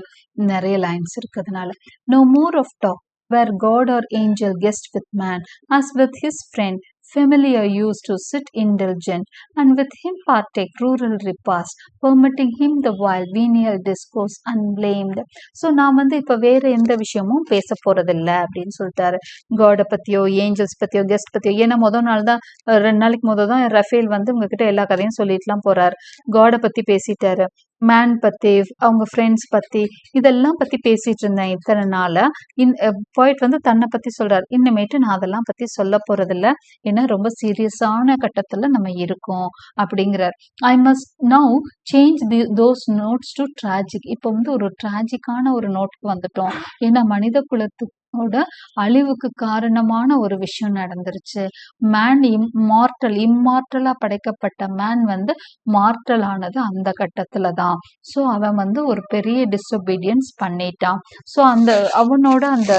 நிறைய லைன்ஸ் இருக்கிறதுனால. No more of talk, where God or angel guessed with man as with his friend, familiar used to sit indulgent, and with him partake rural repast, permitting him the while venial discourse unblamed. So நான் இப்போ வேற எந்த விஷயமும் பேச போறதில்லை அப்படின்னு சொல்லிட்டாரு. காடை பத்தியோ ஏஞ்சல்ஸ் பத்தியோ கெஸ்ட் பத்தியோ, ஏன்னா முதல் நாள் தான் 2 நாளைக்கு முதல் தான் ரஃபேல் உங்ககிட்ட எல்லா கதையும் சொல்லிட்டுலாம் போறாரு. காடை பத்தி பேசிட்டாரு, மேன் பத்தி, அவங்க ஃப்ரெண்ட்ஸ் பத்தி, இதெல்லாம் பத்தி பேசிட்டு இருந்தேன் இத்தனை நாளா. போயிட் தன்னை பத்தி சொல்றாரு. இன்னமேட்டு நான் அதெல்லாம் பத்தி சொல்ல போறதில்ல, ஏன்னா ரொம்ப சீரியஸான கட்டத்துல நம்ம இருக்கோம் அப்படிங்கிறார். I must now change those notes to tragic. இப்போ ஒரு டிராஜிக்கான ஒரு நோட்டுக்கு வந்துட்டோம், ஏன்னா மனித குலத்துக்கு அழிவுக்கு காரணமான ஒரு விஷயம் நடந்துருச்சு. மேன் இம்மார்டலா படைக்கப்பட்ட மேன் மார்டல் ஆனது அந்த கட்டத்துல தான். ஸோ அவன் ஒரு பெரிய டிஸ்ஒபீடியன்ஸ் பண்ணிட்டான். ஸோ அவனோட அந்த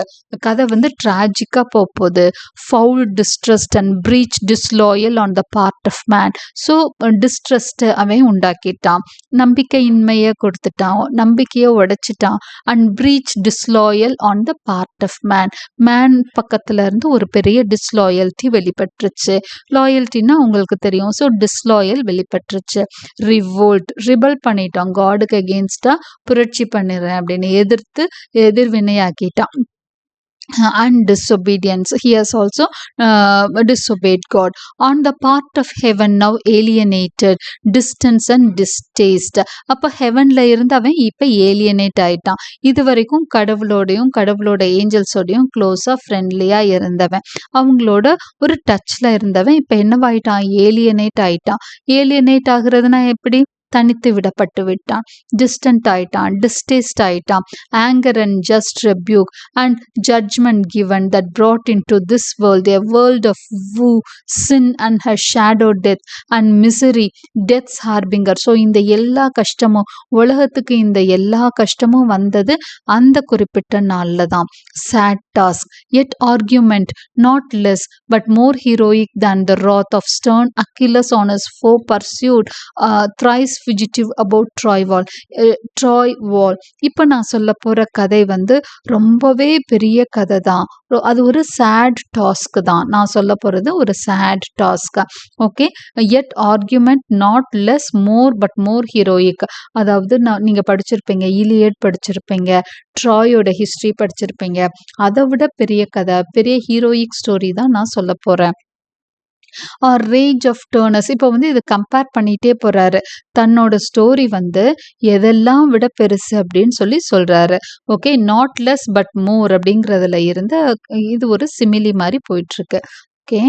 கதை டிராஜிக்கா போகுது. Foul, distrust and breach, disloyal on the part of man. So distrust அவன் உண்டாக்கிட்டான், நம்பிக்கையின்மையை கொடுத்துட்டான், நம்பிக்கையை உடைச்சிட்டான். And breach, disloyal on the part of man பக்கத்துல இருந்து ஒரு பெரிய டிஸ்லாயல்ட்டி வெளிப்பட்டுருச்சு. லாயல்ட்டின்னா உங்களுக்கு தெரியும். So disloyal வெளிப்பட்டுருச்சு. ரிபல் பண்ணிட்டான், காடுக்கு அகெயின்ஸ்டா புரட்சி பண்ணிடுறேன் அப்படின்னு எதிர்வினையாக்கிட்டான். and disobedience. He has also disobeyed God. On the part of heaven, now alienated, distance and distaste. அப்ப ஹெவன்ல இருந்து அவன் இப்ப ஏலியனேட் ஆயிட்டான். இது வரைக்கும் கடவுளோடையும் கடவுளோட ஏஞ்சல்ஸோடையும் க்ளோஸா ஃப்ரெண்ட்லியா இருந்தவன், அவங்களோட ஒரு டச்ல இருந்தவன் இப்ப என்னவாயிட்டான், ஏலியனேட் ஆயிட்டான். ஏலியனேட் ஆகுறதுனா எப்படி, தனித்து விடப்பட்டு விட்டான், டிஸ்டன்ட் ஆயிட்டான், டிஸ்டேஸ்ட் ஆயிட்டான். anger and just rebuke and judgment given that brought into this world a world of woe, sin and her shadow, death and misery, death's harbinger. So இந்த எல்லா கஷ்டமும், உலகத்துக்கு இந்த எல்லா கஷ்டமும் வந்தது அந்த குறிப்பிட்ட நாள்ல தான். sad task, yet argument not less but more heroic than the wrath of stern Achilles on his foe pursued, thrice fugitive about Troy wall. Troy wall. இப்போ நான் சொல்ல போற கதை வந்து ரொம்பவே பெரிய கதை தான். அது ஒரு சேட் டாஸ்க் தான். நான் சொல்ல போறது ஒரு sad task. Okay, yet argument not less more but more heroic. அதாவது நீங்க படிச்சிருப்பீங்க, இலியட் படிச்சிருப்பீங்க, ட்ராயோட ஹிஸ்டரி படிச்சிருப்பீங்க. அதை விட பெரிய கதை, பெரிய ஹீரோயிக் ஸ்டோரி தான் நான் சொல்ல போறேன். Or rage of Turnus. இப்போ வந்து இது கம்பேர் பண்ணிட்டே போறாரு. தன்னோட ஸ்டோரி வந்து எதெல்லாம் விட பெருசு அப்படின்னு சொல்லி சொல்றாரு. Okay, not less but more அப்படிங்கிறதுல இருந்து இது ஒரு சிமிலி மாதிரி போயிட்டு இருக்கு. ஓகே,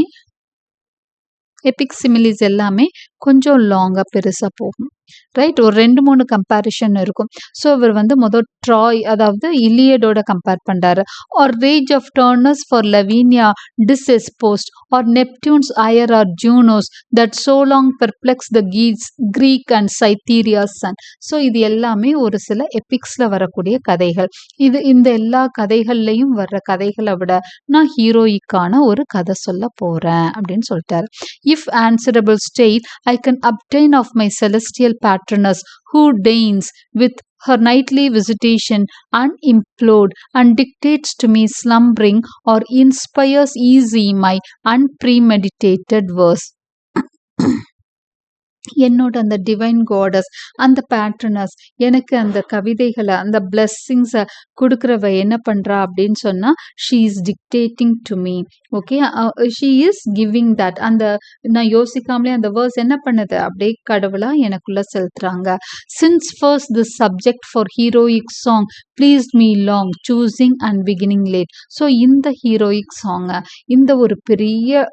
எபிக் சிமிலிஸ் எல்லாமே கொஞ்சம் லாங்கா பெருசா போகும். ரைட், ஒரு 2-3 கம்பேரிஷன் இருக்கும். ஸோ இவர் வந்து முதல் ட்ராய், அதாவது இலியடோட கம்பேர் பண்றாரு. Or rage of Turnus for Lavinia disespoused or Neptune's ire or Juno's that so long perplexed the Greek and Cytherea's son. So இது எல்லாமே ஒரு சில எபிக்ஸ்ல வரக்கூடிய கதைகள். இந்த எல்லா கதைகள்லையும் வர்ற கதைகளை விட நான் ஹீரோயிக்கான ஒரு கதை சொல்ல போறேன் அப்படின்னு சொல்லிட்டாரு. If answerable state I can obtain of my celestial patroness, who deigns with her nightly visitation and implode and dictates to me slumbering or inspires easy my unpremeditated verse. என்னோட அந்த டிவைன் காடஸ், அந்த பேட்ரனஸ் எனக்கு அந்த கவிதைகளை, அந்த பிளெஸ்ஸிங்ஸை கொடுக்குறவ என்ன பண்றா அப்படின்னு சொன்னா, she is dictating to me. Okay, she is giving that. அந்த நான் யோசிக்காமலே அந்த வேர்ஸ் என்ன பண்ணுது, அப்படியே கடவுளா எனக்குள்ள செலுத்துறாங்க. Since first the subject for heroic song pleased me long, choosing and beginning late. So இந்த ஹீரோயிக் சாங்கை, இந்த ஒரு பெரிய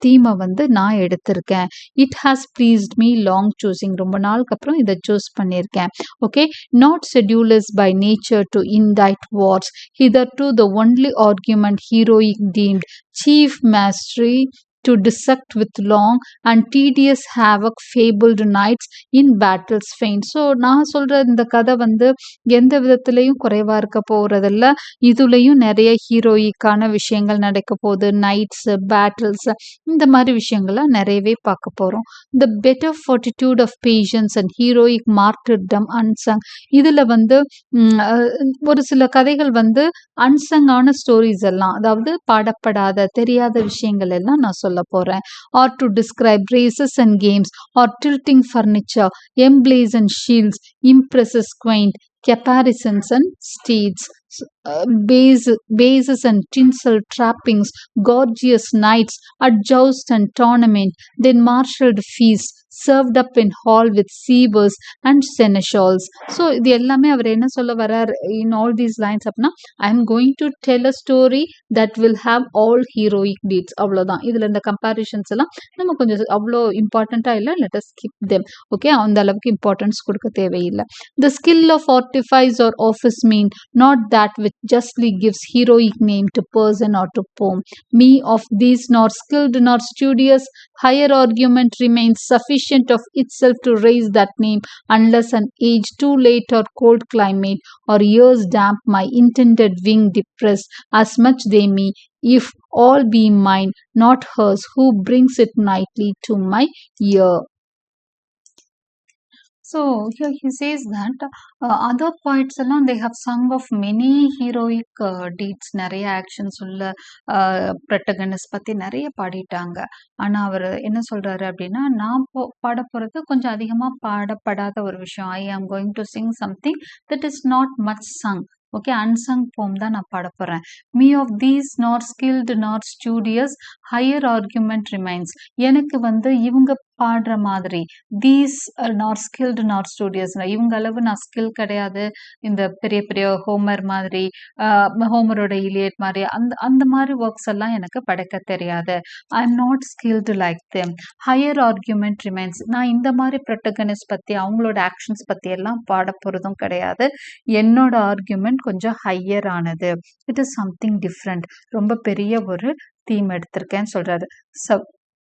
தீமை வந்து நான் எடுத்திருக்கேன். It has pleased me long choosing, ரொம்ப நாளுக்கு அப்புறம் இதை சூஸ் பண்ணியிருக்கேன். Okay, not sedulous by nature to indite wars, hitherto the only argument heroic deemed chief mastery to dissect with long and tedious havoc fabled nights in battles faint. So நான் சொல்ற இந்த கதை வந்து எந்த விதத்திலையும் குறைவா இருக்க போறதில்ல. இதுலயும் நிறைய ஹீரோயிக்கான விஷயங்கள் நடக்க போகுது. நைட்ஸ், பேட்டில்ஸ், இந்த மாதிரி விஷயங்களை நிறையவே பார்க்க போறோம். The better fortitude of patience and heroic martyrdom unsung. இதுல வந்து ஒரு சில கதைகள் வந்து அன்சங்கான ஸ்டோரிஸ் எல்லாம், அதாவது பாடப்படாத தெரியாத விஷயங்கள் எல்லாம் நான் சொல்ல போறேன். or to describe races and games or tilting furniture, emblazoned shields, impresses quaint, caparisons and steeds, bases and tinsel trappings, gorgeous knights at joust and tournament, then marshalled feast served up in hall with sievers and seneschals. So இது எல்லாமே அவர் என்ன சொல்ல வர்றார் in all these lines அப்படின்னா, I am going to tell a story that will have all heroic deeds. அவ்வளோதான். இதில் இந்த comparisons எல்லாம் நம்ம கொஞ்சம் அவ்வளோ இம்பார்ட்டண்ட்டாக இல்லை, let us skip them. Okay, அந்த அளவுக்கு இம்பார்ட்டன்ஸ் கொடுக்க தேவையில்லை. The skill of artifice or office mean not that which justly gives heroic name to person or to poem. Me of these nor skilled nor studious, higher argument remains sufficient of itself to raise that name, unless an age too late or cold climate or years damp my intended wing depress, as much they may, if all be mine, not hers, who brings it nightly to my ear. So here he says that other poets alone, they have sung of many heroic deeds, நிறைய actions உள்ள protagonist பத்தி நிறைய பாடிட்டாங்க. ஆனா அவர் என்ன சொல்றாரு அப்படின்னா, நான் பாட போறது கொஞ்சம் அதிகமா பாடப்படாத ஒரு விஷயம். I am going to sing something that is not much sung. Okay, unsung போம் தான் நான் பாட போறேன். Me of these nor skilled nor studious higher argument remains. எனக்கு வந்து இவங்க பாடுற மாதிரி these not skilled not studious, இவங்க அளவு நான் ஸ்கில் கிடையாது. இந்த பெரிய பெரிய ஹோமர் மாதிரி, ஹோமரோட இலியட் மாதிரி அந்த அந்த மாதிரி ஒர்க்ஸ் எல்லாம் எனக்கு படைக்க தெரியாது. I am not skilled like them. Higher argument remains. நான் இந்த மாதிரி ப்ரொட்டகனிஸ்ட் பத்தி அவங்களோட ஆக்ஷன்ஸ் பத்தி எல்லாம் பாட போறதும் கிடையாது. என்னோட ஆர்கியூமெண்ட் கொஞ்சம் ஹையர் ஆனது. It is something different. ரொம்ப பெரிய ஒரு தீம் எடுத்திருக்கேன்னு சொல்றாரு.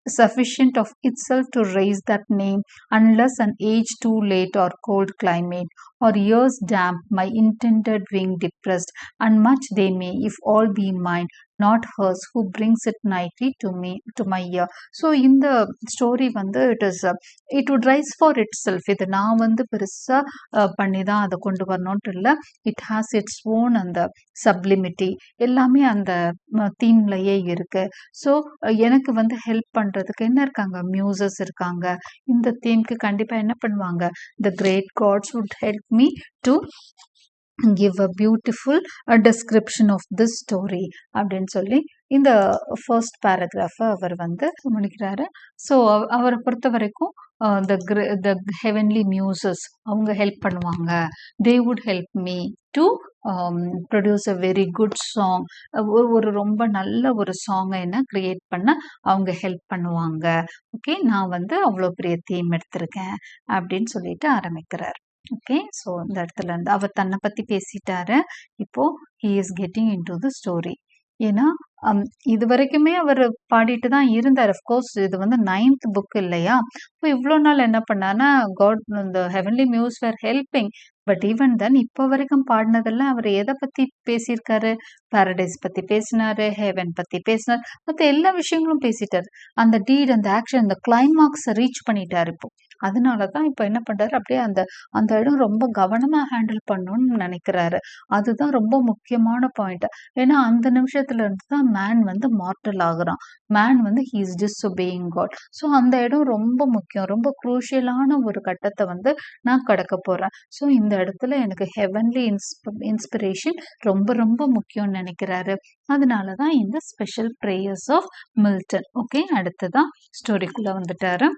Sufficient of itself to raise that name, unless an age too late or cold climate or years damp my intended wing depressed, and much they may, if all be mine, not hers, who brings it nightly to my ear. So இந்த story வந்து it would rise for itself. இது நான் வந்து பெருசா பண்ணி தான் அதை கொண்டு வரணும்ட்டு இல்லை. இட் ஹாஸ் இட்ஸ் ஓன் அந்த சப்ளிமிட்டி எல்லாமே அந்த தீம்லயே இருக்கு. ஸோ எனக்கு வந்து ஹெல்ப் பண்றதுக்கு என்ன இருக்காங்க, மியூசஸ் இருக்காங்க. இந்த தீம்க்கு கண்டிப்பா என்ன பண்ணுவாங்க, the great gods would help me to give a beautiful description of this story அப்படின்னு சொல்லி இந்த ஃபர்ஸ்ட் பேராகிராஃபை அவர் வந்து முடிக்கிறாரு. ஸோ அவரை பொறுத்த வரைக்கும் the heavenly muses அவங்க ஹெல்ப் பண்ணுவாங்க. they would help me to produce a very good song. ஒரு ரொம்ப நல்ல ஒரு சாங்கை என்ன கிரியேட் பண்ண அவங்க ஹெல்ப் பண்ணுவாங்க. ஓகே, நான் வந்து அவ்வளோ பெரிய தீம் எடுத்திருக்கேன் அப்படின்னு சொல்லிட்டு ஆரம்பிக்கிறார். ஓகே, ஸோ இந்த இடத்துல இருந்து அவர் தன்னை பத்தி பேசிட்டாரு. இப்போ he is getting into the story. ஏன்னா இது வரைக்குமே அவர் பாடிட்டு தான் இருந்தார். அஃப்கோர்ஸ் இது வந்து 9th புக் இல்லையா. இப்போ இவ்வளோ நாள் என்ன பண்ணான்னா, காட் இந்த heavenly muse were helping. But even then இப்போ வரைக்கும் பாடினதெல்லாம் அவர் எதை பத்தி பேசியிருக்காரு, பாரடைஸ் பத்தி பேசினாரு, ஹெவன் பத்தி பேசினார், மற்ற எல்லா விஷயங்களும் பேசிட்டாரு. அந்த டீட், அந்த ஆக்ஷன், அந்த கிளைமாக்ஸை ரீச் பண்ணிட்டாரு இப்போ. அதனால தான் இப்போ என்ன பண்றாரு, அப்படியே அந்த அந்த இடம் ரொம்ப கவனமா ஹேண்டில் பண்ணணும்னு நினைக்கிறாரு. அதுதான் ரொம்ப முக்கியமான பாயிண்ட். ஏன்னா அந்த நிமிஷத்துல இருந்து தான் மேன் வந்து மார்டல் ஆகுறான். மேன் வந்து ஹீ இஸ் டிஸ்ஒபேயிங் காட். ஸோ அந்த இடம் ரொம்ப முக்கியம், ரொம்ப குரூஷியலான ஒரு கட்டத்தை வந்து நான் கடக்க போறேன். ஸோ இந்த இடத்துல எனக்கு ஹெவன்லி இன்ஸ்பிரேஷன் ரொம்ப ரொம்ப முக்கியம்னு நினைக்கிறாரு. அதனாலதான் இந்த special prayers of Milton. Okay, அடுத்ததான் ஸ்டோரிக்குள்ள வந்துட்டாரு.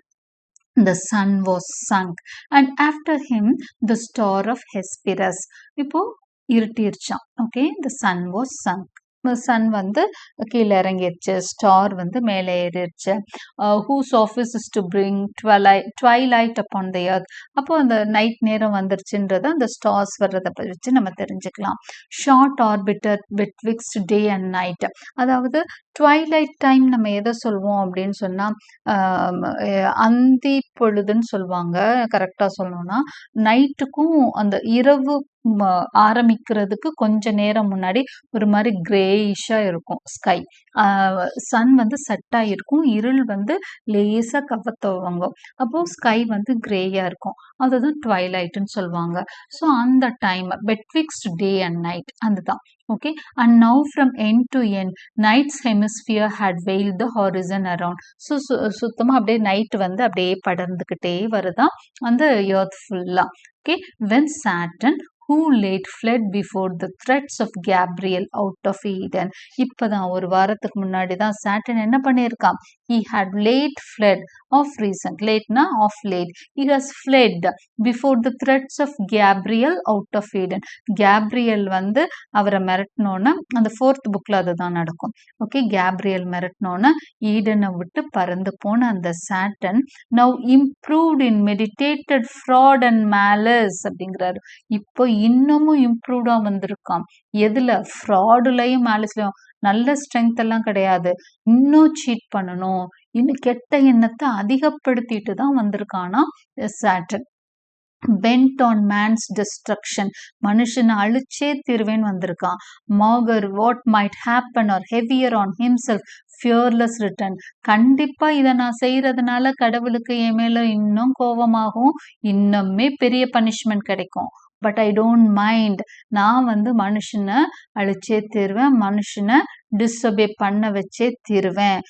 The sun was sunk and after him the star of Hesperus. இப்போ இருட்டிருச்சான். Okay, the sun was sunk. Sun வந்து கீழே இறங்கிருச்சு, ஸ்டார் வந்து மேலே ஏறிடுச்சு. Whose office is to bring twilight upon the earth. அப்போ அந்த நைட் நேரம் வந்துருச்சுன்றத அந்த ஸ்டார்ஸ் வர்றதை வச்சு நம்ம தெரிஞ்சுக்கலாம். Short arbiter betwixt day and night. அதாவது ட்வைலைட் டைம் நம்ம எதை சொல்வோம் அப்படின்னு சொன்னா, அந்தி பொழுதுன்னு சொல்லுவாங்க. கரெக்டா சொல்லணும்னா நைட்டுக்கும் அந்த இரவு ஆரம்பிக்கிறதுக்கு கொஞ்ச நேரம் முன்னாடி ஒரு மாதிரி கிரேயிஷா இருக்கும் ஸ்கை. சன் வந்து செட் ஆகிருக்கும், இருள் வந்து லேசா கவத்துவங்கும். அப்போ ஸ்கை வந்து கிரேயா இருக்கும். அதுதான் ட்வைலைட்னு சொல்லுவாங்க. ஸோ அந்த time betwixt day and night அதுதான். Okay, and now from end to end night's hemisphere had veiled the horizon around. So சுத்தமாக அப்படியே நைட் வந்து அப்படியே படர்ந்துக்கிட்டே வருதான் அந்த எர்த் ஃபுல்லா. Okay, when Saturn who late fled before the threats of Gabriel out of Eden. இப்பதான் ஒரு வாரத்துக்கு முன்னாடி தான் Saturn என்ன பண்ணியிருக்கான், he had late fled of recent, lateனா of late, he has fled before the threats of Gabriel out of Eden. Gabriel வந்து அவரை மிரட்டினோன்னா அந்த 4th புக்ல அதுதான் நடக்கும். ஓகே, Gabriel மிரட்டினோன்னா ஈடனை விட்டு பறந்து போன அந்த Saturn now improved in meditated fraud and malice அப்படிங்கிறாரு. இப்போ இன்னமும் இம்ப்ரூவ்டா வந்திருக்கான். எதுல, ஃப்ராடுலையும் மேலிஸ்லயும். நல்ல ஸ்ட்ரென்த் எல்லாம் கிடையாது, இன்னும் சீட் பண்ணணும், இன்னும் கெட்ட எண்ணத்தை அதிகப்படுத்திட்டு தான் வந்திருக்கானா Satan. bent on man's destruction, மனுஷனை அழிச்சே தீர்வேன்னு வந்திருக்கான். Maugre what might happen or heavier on himself fearless returned. கண்டிப்பா இதை நான் செய்யறதுனால கடவுளுக்கு என் மேல இன்னும் கோபமாகும், இன்னுமே பெரிய பனிஷ்மெண்ட் கிடைக்கும். But I don't mind. நான் வந்து மனுஷனை அழிச்சே தீருவேன், மனுஷனை டிஸ்ஒபே பண்ண வச்சே தீருவேன்.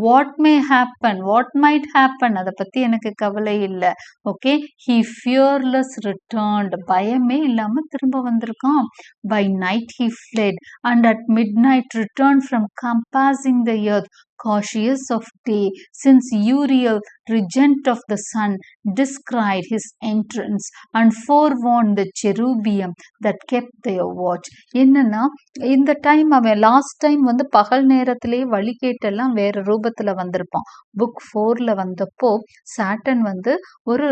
What may happen, what might happen, அதை பத்தி எனக்கு கவலை இல்லை. ஓகே, ஹி ஃபியர்லெஸ் ரிட்டர்ன்ட், பயமே இல்லாம திரும்ப வந்திருக்கான். By night he fled and at midnight returned from compassing the earth, cautious of day, since Uriel, regent of the sun, descried his entrance and forewarned the cherubim that kept their watch. என்னன்னா இந்த time அவன் last time வந்து பகல் நேரத்திலேயே வழி கேட்டெல்லாம் வேற ரூபத்துல வந்திருப்பான். புக் 4ல வந்தப்போ சாட்டன் வந்து ஒரு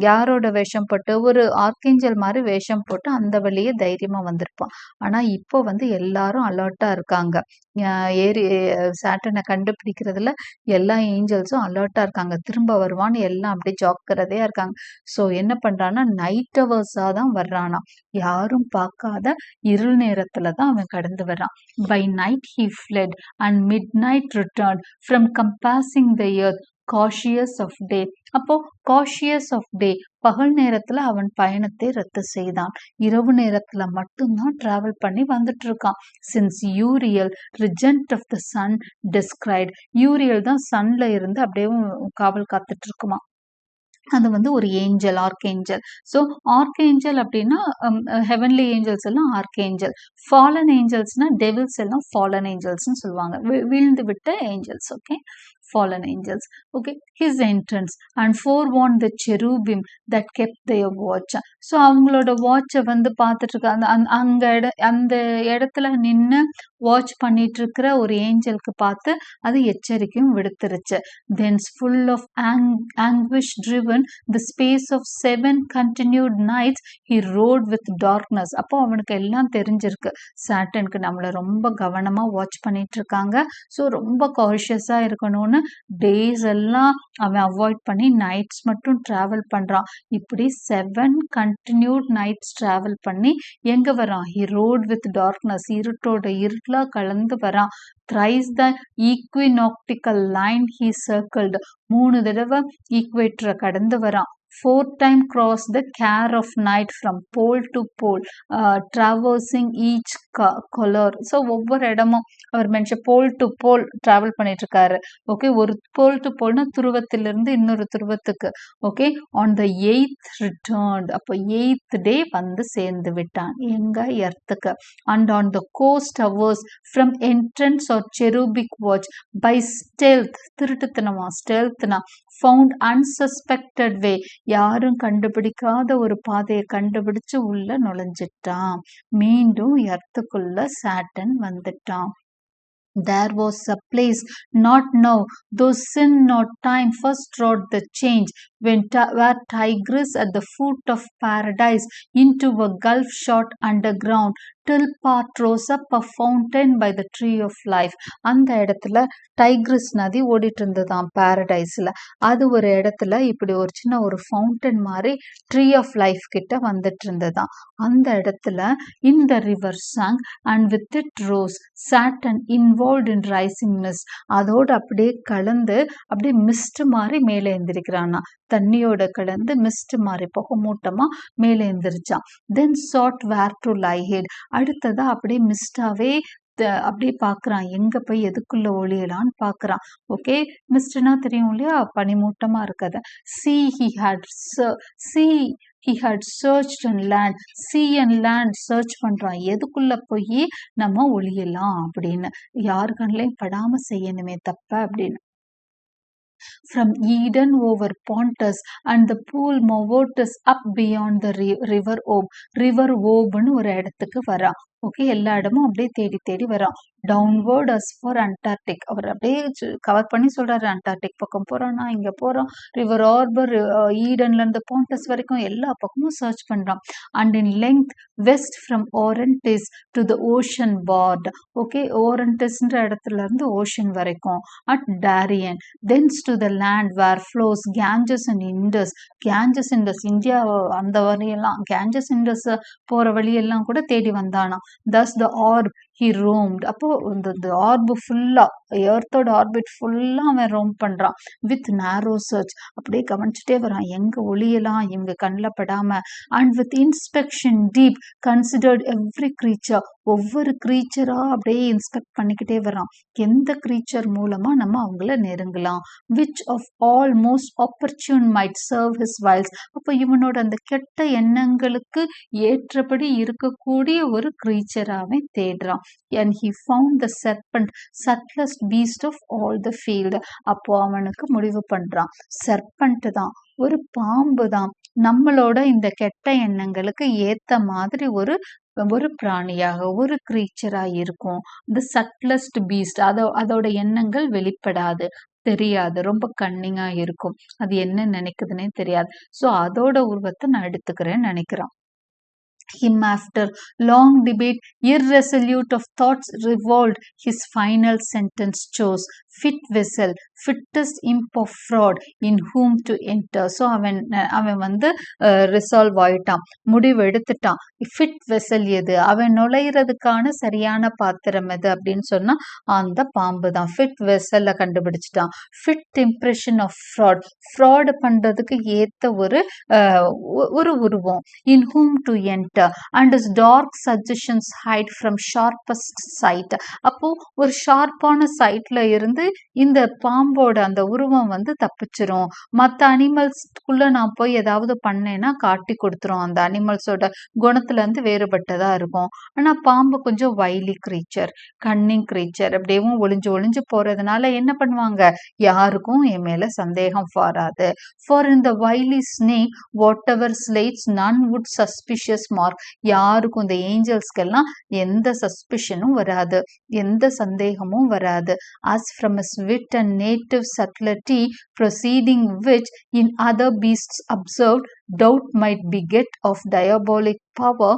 யாரோட வேஷம் போட்டு, ஒரு ஆர்கேஞ்சல் மாதிரி வேஷம் போட்டு அந்த வழியே தைரியமா வந்திருப்பான். ஆனா இப்போ வந்து எல்லாரும் அலர்ட்டா இருக்காங்க. சாட்டனை கண்டுபிடிக்கிறதுல எல்லா ஏஞ்சல்ஸும் அலர்ட்டா இருக்காங்க. திரும்ப வருவான்னு எல்லாம் அப்படியே ஜாக்கிரதையா இருக்காங்க. ஸோ என்ன பண்றான்னா நைட் ஹவர்ஸா தான் வர்றானா, யாரும் பார்க்காத இருள் நேரத்துல தான் அவன் கடந்து வர்றான். By night he fled and midnight returned from compassing the earth, cautious of day. அப்போ cautious of day, பகல் நேரத்துல அவன் பயணத்தை ரத்து செய்தான், இரவு நேரத்துல மட்டும்தான் டிராவல் பண்ணி வந்துட்டு இருக்கான். Since Uriel, regent of the sun, descried, Uriel தான் சன்ல இருந்து அப்படியே காவல் காத்துட்டு இருக்குமா. அது வந்து ஒரு ஏஞ்சல், ஆர்கேஞ்சல். ஸோ ஆர்கேஞ்சல் அப்படின்னா ஹெவன்லி ஏஞ்சல்ஸ் எல்லாம் ஆர்கேஞ்சல், ஃபாலன் ஏஞ்சல்ஸ்னா டெவில்ஸ் எல்லாம் ஃபாலன் ஏஞ்சல்ஸ்ன்னு சொல்லுவாங்க, வீழ்ந்து விட்ட angels. Okay, fallen angels. Okay, his entrance and forewarned the cherubim that kept their watch. So அவங்களோட வாட்சை வந்து பார்த்துட்டு இருக்காங்க. அந்த இடத்துல நின்று வாட்ச் பண்ணிட்டு இருக்கிற ஒரு ஏஞ்சலுக்கு பார்த்து அது எச்சரிக்கையும் விடுத்துருச்சு. Thence full of anguish driven the space of 7 continued nights he rode with darkness. அப்போ அவனுக்கு எல்லாம் தெரிஞ்சிருக்கு, சாட்டனுக்கு நம்மளை ரொம்ப கவனமா வாட்ச் பண்ணிட்டு இருக்காங்க, ஸோ ரொம்ப காஷியஸா இருக்கணும்னு டேஸ் எல்லாம் அவன் அவாய்ட் பண்ணி நைட்ஸ் மட்டும் டிராவல் பண்றான். இப்படி 7 கண்டினியூட் நைட்ஸ் டிராவல் பண்ணி எங்க வரான், he rode with darkness, இருட்டோட இருளா கலந்து வரான். thrice the equinoctial line he circled, 3 தடவை ஈக்குவேட்டரை கடந்து வரான். 4th time crossed the care of night from pole to pole, traversing each color. So ஒவ்வொரு இடமும் அவர் mention pole to pole travel பண்ணிட்டு இருக்காரு. ஓகே, ஒரு போல் டு போல்னா துருவத்திலிருந்து இன்னொரு துருவத்துக்கு. Okay, on the 8th returned, அப்போ 8th day வந்து சேர்ந்து விட்டான் எங்க, எர்த்துக்கு. And on the coast hours from entrance or cherubic watch by stealth, திருட்டுத்தனமா ஸ்டெல்த்னா ஃபவுண்ட் அன்சஸ்பெக்டட் வே, யாரும் கண்டுபிடிக்காத ஒரு பாதையை கண்டுபிடிச்சு உள்ள நுழைஞ்சிட்டான். மீண்டும் எர்த்துக்குள்ள சாட்டன் வந்துட்டான். There was a place not now, though sin nor time first wrought the change, where Tigris at the foot of paradise into a gulf shot underground, till part rose up a fountain by the tree of life. அந்த இடத்துல Tigris நதி ஓடிட்டு இருந்ததாம் பாரடைஸ்ல. அது ஒரு இடத்துல இப்படி ஒரு சின்ன ஒரு ஃபவுண்டன் மாதிரி ட்ரீ ஆஃப் லைஃப் கிட்ட வந்துட்டு இருந்ததாம். அந்த இடத்துல இந்த river sang and with it rose Saturn involved in rising mist, அதோட அப்படியே கலந்து அப்படியே மிஸ்ட் மாதிரி மேலே எந்திரிக்கிறானா, தண்ணியோட கலந்து மிஸ்ட் மாதிரி புகை மூட்டமா மேலே எந்திரிச்சான். தென் sought where to lie hid, அடுத்ததா அப்படியே மிஸ்டாவே அப்படியே பாக்குறான், எங்க போய் எதுக்குள்ள ஒளியலான்னு பாக்குறான். ஓகே, மிஸ்ட்னா தெரியும் இல்லையா, பனிமூட்டமா இருக்கத. he had searched and land, sea and land search பண்றான், எதுக்குள்ள போய் நம்ம ஒளியலாம் அப்படின்னு, யாரு கண்ணிலையும் படாம செய்யணுமே தப்ப அப்படின்னு. From Eden over Pontus and the pool Movotus up beyond the river Ob. river Obன்னு ஒரு இடத்துக்கு வரான். ஓகே, எல்லா இடமும் அப்படியே தேடி தேடி வரான். டவுன்வர்ட் அஸ் ஃபார் அண்டார்டிக், அவர் அப்படியே கவர் பண்ணி சொல்றாரு, அண்டார்டிக் பக்கம் போறானா, இங்க போறான், ரிவர் ஆர்பர், ஈடன்ல இருந்து பாண்டஸ் வரைக்கும் எல்லா பக்கமும் சர்ச் பண்றான். And in length west from Orontes to the ocean barred. Okay, ஓரண்டிஸ்ன்ற இடத்துல இருந்து ஓஷன் வரைக்கும். At Darien thence to the land where flows Ganges and Indus. Ganges Indus, India அந்த வழியெல்லாம் கேஞ்சஸ் இண்டஸ் போற வழியெல்லாம் கூட தேடி வந்தானா. thus the orb he roamed. அப்போ இந்த ஆர்பு ஃபுல்லா, எர்த்தோட ஆர்பிட் ஃபுல்லா அவன் ரோம் பண்றான். வித் நேரோ சர்ச், அப்படியே கவனிச்சுட்டே வரான் எங்க ஒளியலாம் இவங்க கண்ணில் படாம. And with inspection deep considered every creature, ஒவ்வொரு கிரீச்சரா அப்படியே இன்ஸ்பெக்ட் பண்ணிக்கிட்டே வரான். எந்த கிரீச்சர் மூலமா நம்ம அவங்கள நெருங்கலாம். Which of all most opportune might serve his wiles. அப்போ இவனோட அந்த கெட்ட எண்ணங்களுக்கு ஏற்றபடி இருக்கக்கூடிய ஒரு கிரீச்சராகவே தேடுறான். And he found the serpent subtlest beast of all the field. அப்போ அவனுக்கு முடிவு பண்றான், சர்பண்ட் தான், ஒரு பாம்பு தான் நம்மளோட இந்த கெட்ட எண்ணங்களுக்கு ஏத்த மாதிரி ஒரு பிராணியாக, ஒரு கிரீச்சரா இருக்கும். தி சட்லஸ்ட் பீஸ்ட், அதோட எண்ணங்கள் வெளிப்படாது, தெரியாது, ரொம்ப கன்னிங்கா இருக்கும், அது என்ன நினைக்குதுன்னே தெரியாது. ஸோ அதோட உருவத்தை நான் எடுத்துக்கிறேன்னு நினைக்கிறான். Him after long debate, irresolute of thoughts revolved, his final sentence chose, fit vessel, fittest imp of fraud, in whom to enter. So அவன் வந்து ரிசால்வ் ஆயிட்டான், முடிவு எடுத்துட்டான். ஃபிட் வெசல் எது, அவன் நுழையிறதுக்கான சரியான பாத்திரம் எது அப்படின்னு சொன்னா அந்த பாம்பு தான். ஃபிட் வெசல்ல கண்டுபிடிச்சிட்டான். ஃபிட் இம்ப்ரெஷன் ஆஃப் ஃப்ராட் பண்றதுக்கு ஏத்த ஒரு உருவம். In whom to enter and his dark suggestions hide from sharpest sight. அப்போ ஒரு ஷார்ப்பான சைட்ல இருந்து இந்த பாம்போட அந்த உருவம் வந்து தப்பிச்சிரும். மற்ற அனிமல்ஸ்குள்ள நான் போய் ஏதாவது பண்ணேன்னா காட்டி கொடுத்துரும், அந்த அனிமல்ஸோட குணத்துல இருந்து வேறுபட்டதா இருக்கும். ஆனா பாம்பு கொஞ்சம் வைலி கிரீச்சர், கன்னிங் கிரீச்சர், அப்படியேவும் ஒளிஞ்சு ஒளிஞ்சு போறதுனால என்ன பண்ணுவாங்க, யாருக்கும் என் மேல சந்தேகம் வராது. For in the wily snake whatever slates none would suspicious mark. யாருக்கும், இந்த ஏஞ்சல்ஸ்க்கெல்லாம் எந்த சஸ்பிஷனும் வராது, எந்த சந்தேகமும் வராது. as from his wit and native subtlety proceeding which in other beasts observed doubt might beget of diabolic power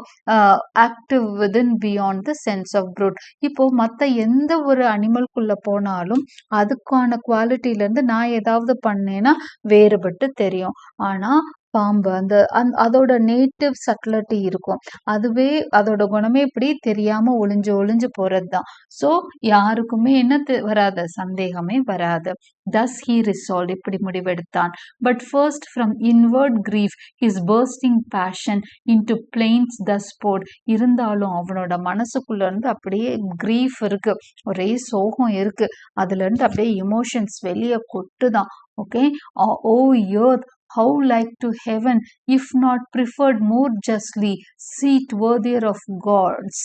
active within beyond the sense of brute. இப்போ மற்ற எந்த ஒரு அனிமல்குள்ள போனாலும் அதுக்கான குவாலிட்டியில இருந்து நான் ஏதாவது பண்ணேன்னா வேறுபட்டு தெரியும். ஆனா பாம்பு அதோட நேட்டிவ் சட்டிலிட்டி இருக்கும், அதுவே அதோட குணமே இப்படி தெரியாம ஒளிஞ்சு ஒளிஞ்சு போறதுதான். ஸோ யாருக்குமே என்ன வராது, சந்தேகமே வராது. thus he resolved, இப்படி முடிவெடுத்தான். but first from inward grief his bursting passion into plaints thus poured. இருந்தாலும் அவனோட மனசுக்குள்ள இருந்து அப்படியே கிரீஃப் இருக்கு, ஒரே சோகம் இருக்கு, அதுல இருந்து அப்படியே இமோஷன்ஸ் வெளியே கொட்டுதான். Okay, O earth, how like to heaven, if not preferred more justly, seat worthier of gods,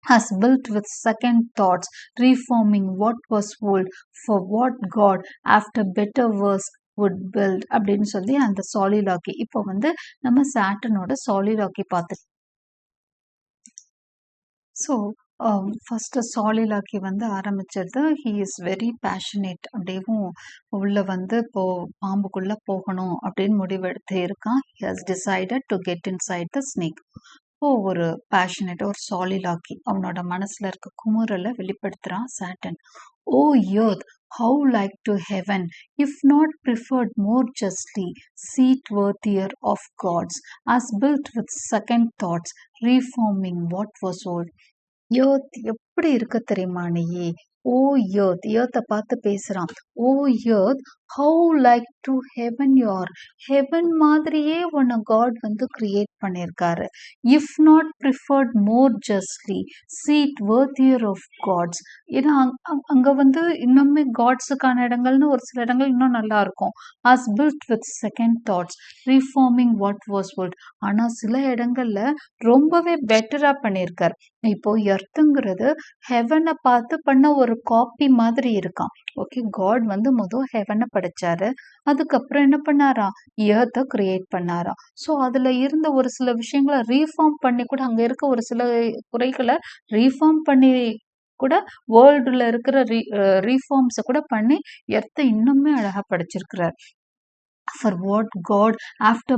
has built with second thoughts, reforming what was old, for what God after better verse would build. அப்படின்னு சொல்லி அந்த சாலிலாக்கி, இப்போ வந்து நம்ம சாட்டனோட சாலிலாக்கி பார்த்து. So first சாலிலாக்கி வந்து ஆரம்பிச்சது, he is very passionate, அப்படியும் உள்ள வந்து இப்போ பாம்புக்குள்ள போகணும் அப்படின்னு முடிவெடுத்து இருக்கான். He has decided to get inside the snake. ஒரு பேஷனேட், ஒரு சாலிலாக்கி அவனோட மனசுல இருக்க குமுறலை வெளிப்படுத்துறான் Satan. O earth, how like to heaven, if not preferred more justly, seat worthier of gods, as built with second thoughts, reforming what was old. earth எப்படி இருக்க தெரியுமா நீ? ஓ earth, earth பார்த்து பேசுறான். ஓ earth, how like to heaven you are. heaven மாதிரியே உன்னை God வந்து create பண்ணியிருக்காரு. if not preferred more justly, seat worthier of gods. ஏன்னா அங்க வந்து இன்னுமே காட்ஸுக்கான இடங்கள்னு ஒரு சில இடங்கள் இன்னும் நல்லா இருக்கும். as built with second thoughts, reforming what was old. ஆனா சில இடங்கள்ல ரொம்பவே பெட்டரா பண்ணியிருக்காரு. இப்போ எர்த்துங்கிறது ஹெவனை பார்த்து பண்ண ஒரு காப்பி மாதிரி இருக்கான். ஓகே, காட் வந்து முதல் ஹெவனை படைச்சாரு, அதுக்கப்புறம் என்ன பண்ணாரா, எர்த்தை கிரியேட் பண்ணாரா. ஸோ அதுல இருந்த ஒரு சில விஷயங்களை ரீஃபார்ம் பண்ணி கூட, அங்க இருக்க ஒரு சில குறைகளை ரீஃபார்ம் பண்ணி கூட, வேர்ல்டுல இருக்கிற ரீஃபார்ம்ஸை கூட பண்ணி எர்த்தை இன்னுமே அழகா படைச்சிருக்கிறார். for what God after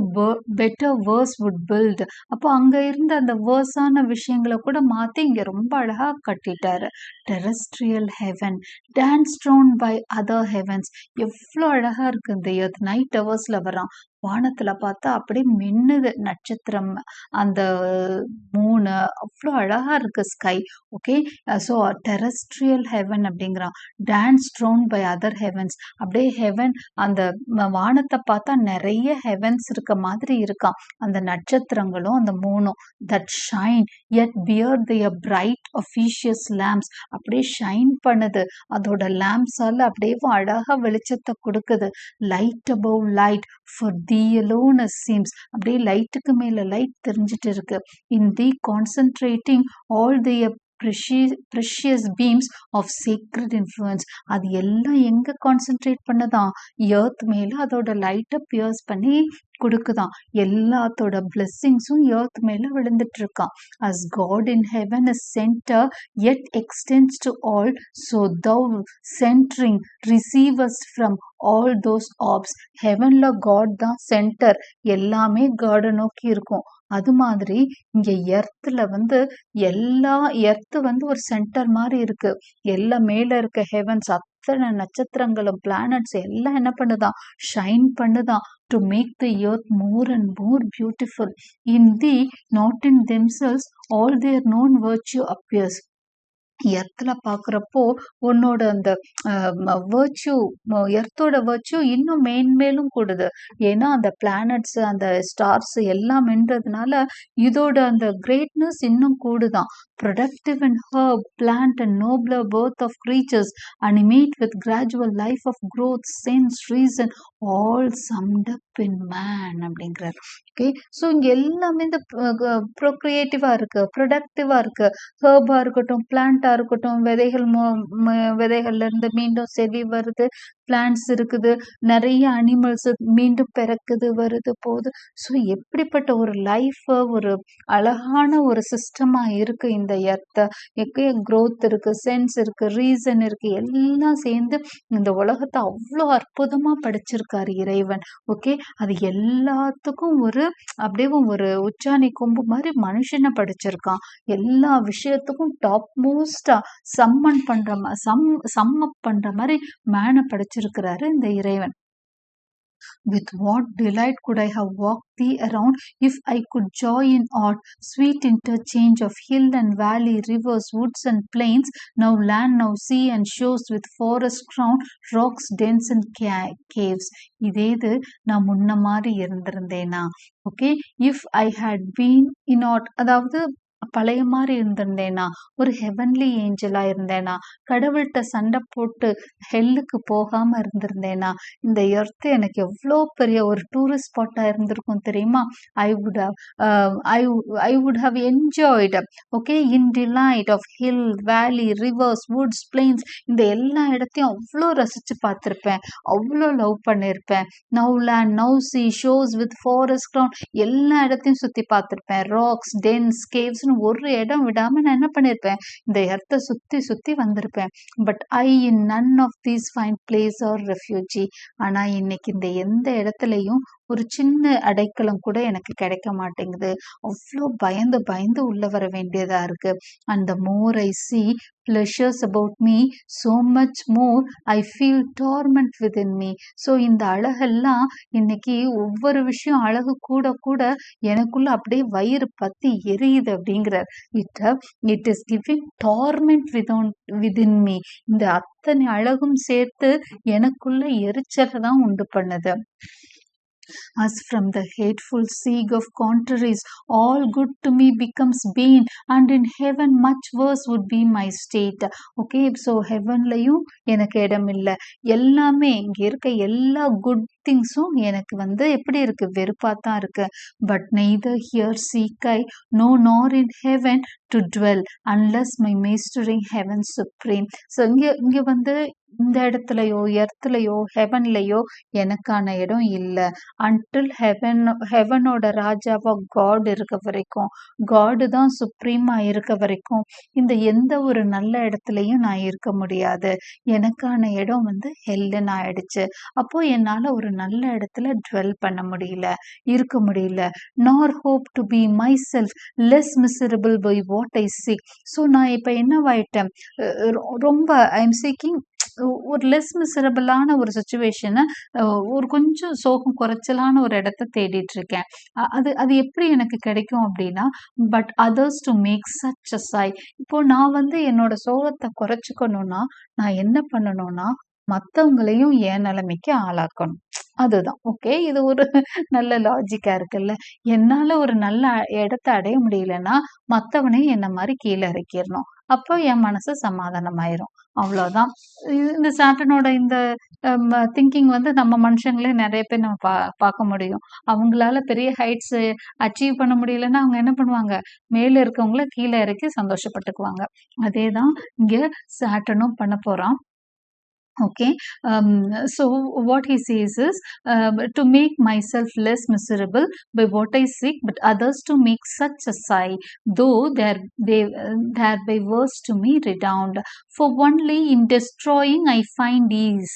better verse would build. அப்போ அங்க இருந்த அந்த வேர்ஸான விஷயங்களை கூட மாத்தி இங்க ரொம்ப அழகா கட்டிட்டாரு. terrestrial heaven danced round by other heavens. எவ்வளோ அழகா இருக்கு இந்த எர்த். நைட் ஹவர்ஸ்ல வரான், வானத்துல பார்த்தா அப்படியே மின்னுது நட்சத்திரம், அந்த மூணு அவ்வளோ அழகா இருக்கு sky. Okay, so terrestrial heaven அப்படிங்கிறான். Dance throne by other heavens. அப்படியே ஹெவன் அந்த வானத்தை பார்த்தா நிறைய ஹெவன்ஸ் இருக்க மாதிரி இருக்கான். அந்த நட்சத்திரங்களும் அந்த மூணும் that shine yet bear their bright officious lamps. அப்படியே ஷைன் பண்ணுது. அதோட lamps-ஆல அப்படியே அழகா வெளிச்சத்தை கொடுக்குது. Light above light for thee alone it seems. அப்படியே லைட்டுக்கு மேல லைட் தெரிஞ்சிட்டு இருக்கு. in thee concentrating all their precious beams of sacred influence. அது எல்லாம் எங்க கான்சென்ட்ரேட் பண்ணதான்? எர்த் மேல அதோட லைட்டை பியர்ஸ் பண்ணி கொடுக்குதான். எல்லாத்தோட பிளெஸ்ஸிங்ஸும் எர்த் மேல விழுந்துட்டு இருக்கான். as God in heaven is center yet extends to all, so thou centering receive us from all those orbs. ஹெவன்ல காட் தான் சென்டர், எல்லாமே காடை நோக்கி இருக்கும். அது மாதிரி இங்க எர்த்துல எல்லா எர்த்து ஒரு சென்டர் மாதிரி இருக்கு. எல்லாம் மேல இருக்க ஹெவன்ஸ் அத்தனை நட்சத்திரங்களும் பிளானட்ஸ் எல்லாம் என்ன பண்ணுதான்? Shine பண்ணுதான். to make the earth more and more beautiful. in thee not in themselves all their known virtue appears. எர்த்துல பாக்குறப்போ உன்னோட அந்த வேர்ச்சியூ, எர்த்தோட வேர்ச்சியூ இன்னும் மேன்மேலும் கூடுது. ஏன்னா அந்த பிளானட்ஸ் அந்த ஸ்டார்ஸ் எல்லாம் மின்றதுனால இதோட அந்த கிரேட்னஸ் இன்னும் கூடுதான். productive and herb, plant and nobler birth of creatures, animate with gradual life of growth, sense, reason, all summed up in man அப்படிங்கிறார். ஓகே, ஸோ இங்க எல்லாமே இந்த ப்ரோக்ரியேட்டிவா இருக்கு, ப்ரொடக்டிவா இருக்கு. ஹர்பா இருக்கட்டும், பிளான்டா இருக்கட்டும், விதைகள்ல இருந்து மீண்டும் செடி வருது, பிளான்ட்ஸ் இருக்குது, நிறைய அனிமல்ஸ் மீண்டும் பிறக்குது, வருது, போகுது. ஸோ எப்படிப்பட்ட ஒரு லைஃப், ஒரு அழகான ஒரு சிஸ்டமா இருக்கு இந்த எர்த்த. growth இருக்கு, சென்ஸ் இருக்கு, ரீசன் இருக்கு, எல்லாம் சேர்ந்து இந்த உலகத்தை அவ்வளோ அற்புதமா படைச்சிருக்காரு இறைவன். ஓகே, அது எல்லாத்துக்கும் அப்படியே ஒரு உச்சாணி கொம்பு மாதிரி மனுஷனை படைச்சிருக்கான். எல்லா விஷயத்துக்கும் டாப் மோஸ்டா சம்மன் சம்மப் பண்ற மாதிரி மேனை படைச்சிருக்கிறாரு இந்த இறைவன். with what delight could I have walked thee around, if I could joy in aught? Sweet interchange of hill and valley, rivers, woods and plains, now land, now sea and shores, with forest crown, rocks dense and caves. இதே இது நான் முன்ன மாதிரி இருந்திருந்தேனா? Okay, if I had been in aught, அதாவது பழைய மாதிரி இருந்திருந்தேனா, ஒரு ஹெவன்லி ஏஞ்சலா இருந்தேனா, கடவுள்கிட்ட சண்டை போட்டு ஹெல்லுக்கு போகாம இருந்திருந்தேனா, இந்த எர்த் எனக்கு எவ்வளோ பெரிய ஒரு டூரிஸ்ட் ஸ்பாட்டா இருந்திருக்கும் தெரியுமா? I would have enjoyed, okay, in delight of hill, valley, rivers, woods, plains. இந்த எல்லா இடத்தையும் அவ்வளோ ரசிச்சு பார்த்திருப்பேன், அவ்வளோ லவ் பண்ணியிருப்பேன். now land, now sea, shores with forest crown, எல்லா இடத்தையும் சுத்தி பார்த்திருப்பேன். rocks, dense, caves, ஒரு இடம் விடாம நான் என்ன பண்ணிருப்பேன்? இந்த இடத்தை சுத்தி சுத்தி வந்திருப்பேன். But I in none of these find place or refuge. ஆனா இன்னைக்கு இந்த எந்த இடத்துலயும் ஒரு சின்ன அடைக்கலம் கூட எனக்கு கிடைக்க மாட்டேங்குது. அவ்வளோ பயந்து பயந்து உள்ள வர வேண்டியதா இருக்கு. and the more I see pleasures about me, so much more I feel torment within me. So இந்த அழகெல்லாம் இன்னைக்கு ஒவ்வொரு விஷயம் அழகு கூட கூட எனக்குள்ள அப்படியே வயிறு பத்தி எரியுது அப்படிங்கிறார். It is giving torment within me. இந்த அத்தனை அழகும் சேர்த்து எனக்குள்ள எரிச்சலை தான் உண்டு பண்ணுது. as from the hateful siege of contraries, all good to me becomes bane, and in heaven much worse would be my state. okay, so heavenலையும் எனக்கு இடம் இல்லை. எல்லாமே இங்க இருக்க எல்லா குட் திங்ஸும் எனக்கு எப்படி இருக்கு? வெறுப்பாத்தான் இருக்கு. But neither here seek I, no nor in heaven to dwell, unless my mastering heaven supreme. So இங்க இந்த இடத்துலயோ எர்த்லயோ ஹெவன்லயோ எனக்கான இடம் இல்லை. அன்டில் ஹெவனோட ராஜாவா காட் இருக்க வரைக்கும், காடு தான் சுப்ரீமா இருக்க வரைக்கும் இந்த எந்த ஒரு நல்ல இடத்துலயும் நான் இருக்க முடியாது. எனக்கான இடம் ஹெல்லுன்னு ஆயிடுச்சு. அப்போ என்னால ஒரு நல்ல இடத்துல டுவெல் பண்ண முடியல, இருக்க முடியல. Nor hope to be myself less miserable by what I seek. So நான் இப்ப என்னவாயிட்டேன்? ரொம்ப ஐ எம் சீக்கிங் ஒரு லெஸ் மிசரபிளான ஒரு சுச்சுவேஷனை ஒரு கொஞ்சம் சோகம் குறைச்சலான ஒரு இடத்த தேடிட்டு இருக்கேன். அது அது எப்படி எனக்கு கிடைக்கும் அப்படின்னா, but others to make such a sigh. இப்போ நான் வந்து என்னோட சோகத்தை குறைச்சிக்கணும்னா நான் என்ன பண்ணணும்னா மற்றவங்களையும் என் நிலைமைக்கு ஆளாக்கணும். அதுதான் ஓகே. இது ஒரு நல்ல லாஜிக்கா இருக்குல்ல. என்னால ஒரு நல்ல இடத்த அடைய முடியலன்னா மத்தவனையும் என்ன மாதிரி கீழே இறக்கிடணும். அப்போ என் மனசு சமாதானமாயிரும். அவ்வளோதான். இந்த சாட்டனோட இந்த திங்கிங் வந்து நம்ம மனுஷங்களே நிறைய பேர் நம்ம பார்க்க முடியும். அவங்களால பெரிய ஹைட்ஸ் அச்சீவ் பண்ண முடியலன்னா அவங்க என்ன பண்ணுவாங்க, மேல இருக்கவங்கள கீழே இறக்கி சந்தோஷப்பட்டுக்குவாங்க. அதேதான் இங்க சாட்டனும் பண்ண போறான். Okay, so what he says is to make myself less miserable by what I seek, but others to make such a sigh, though thereby worse to me redound. For only in destroying I find ease.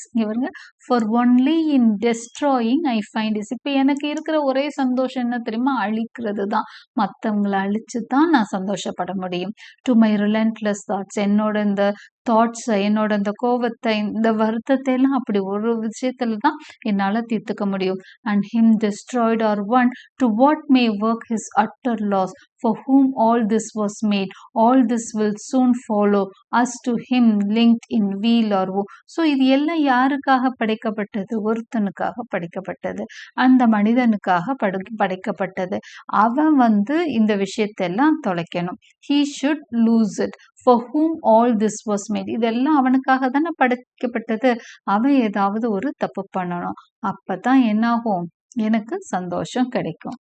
For only in destroying I find ease. இப்போ எனக்கு இருக்கிற ஒரே சந்தோஷம் என்ன தெரியுமா, அழிக்கிறது தான். மற்றவங்களை அழிச்சு தான் நான் சந்தோஷப்பட முடியும். டு மை ரிலன்ட்லெஸ் தாட்ஸ், என்னோட இந்த தாட்ஸ், என்னோட இந்த கோவத்தை, இந்த வருத்தத்தை எல்லாம் அப்படி ஒரு விஷயத்துல தான் என்னால தீர்த்துக்க முடியும். And him destroyed or one to what may work his utter loss, for whom all this was made, all this will soon follow us to him linked in weal or woe. So இது எல்லாம் யாருக்காக படைக்கப்பட்டது? ஒருத்தனுக்காக படைக்கப்பட்டது, அந்த மனிதனுக்காக படைக்கப்பட்டது. அவன் வந்து இந்த விஷயத்தெல்லாம் தொலைக்கணும். He should lose it for whom all this was made. இதெல்லாம் அவனுக்காக தானே படைக்கப்பட்டது. அவன் ஏதாவது ஒரு தப்பு பண்ணணும். அப்பதான் என்னாகும், எனக்கு சந்தோஷம் கிடைக்கும்.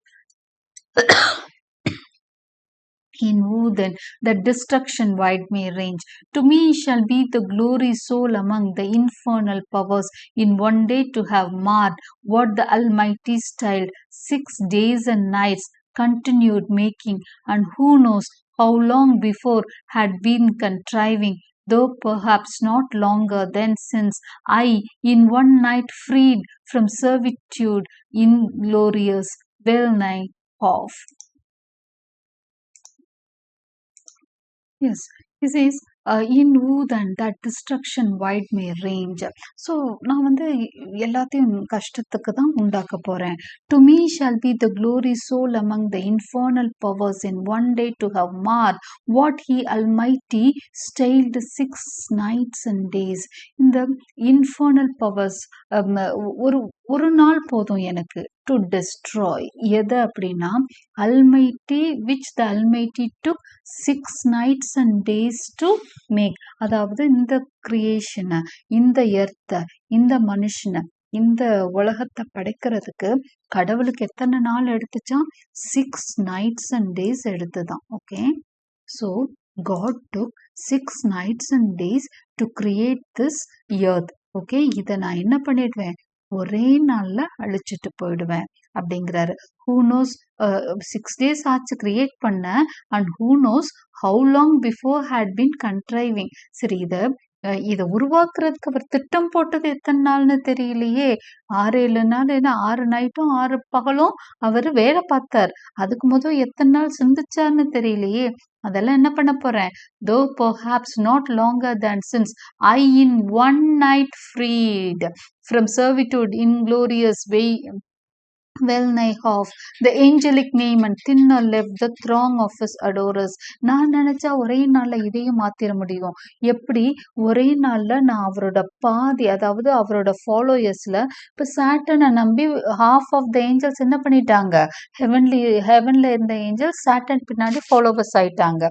In who then the destruction wide may range, to me shall be the glory soul among the infernal powers, in one day to have marred what the Almighty styled 6 days and nights continued making, and who knows how long before had been contriving, though perhaps not longer than since I in one night freed from servitude inglorious well nigh off. Yes, he says in who then that destruction wide may range. So நான் வந்து எல்லாத்தையும் கஷ்டத்துக்கு தான் உண்டாக்க போறேன். To me shall be the glory soul among the infernal powers, in one day to have marred what he Almighty styled 6 nights and days. இந்த infernal powers ஒரு நாள் போதும் எனக்கு to destroy. எது அப்படின்னா Almighty, which the Almighty took 6 nights and days to make. அதாவது இந்த கிரியேஷனை, இந்த எர்த்தை, இந்த மனுஷனை, இந்த உலகத்தை படைக்கிறதுக்கு கடவுளுக்கு எத்தனை நாள் எடுத்துச்சான்? 6 nights and days எடுத்துதான். Okay, so God took 6 nights and days to create this earth. Okay, இதை நான் என்ன பண்ணிடுவேன், ஒரே நாள்ல அழிச்சிட்டு போயிடுவேன் அப்படிங்கிறாரு. who knows 6 days ஆச்சு கிரியேட் பண்ண, and who knows how long before had been contriving. சரி, இதை உருவாக்குறதுக்கு அவர் திட்டம் போட்டது எத்தனை நாள்னு தெரியலையே. 6-7 நாள், 6 நைட்டும் 6 பகலும் அவர் வேலை பார்த்தார். அதுக்கு முதல் எத்தனை நாள் சிந்திச்சார்னு தெரியலையே. அதெல்லாம் என்ன பண்ண போறேன், though perhaps not longer than since I in one night freed from servitude inglorious well nigh off the angelic name and thinner left the throng of his adorers. நான் நினைச்சா ஒரே நாள்ல இதையும் மாத்திர முடியும். எப்படி? ஒரே நாள்ல நான் அவரோட பாதி, அதாவது அவரோட ஃபாலோயர்ஸ்ல, இப்ப சாட்டனை நம்பி ஹாஃப் ஆஃப் த ஏஞ்சல்ஸ் என்ன பண்ணிட்டாங்க, ஹெவன்ல இருந்த ஏஞ்சல்ஸ் சாட்டன் பின்னாடி ஃபாலோவர்ஸ் ஆயிட்டாங்க.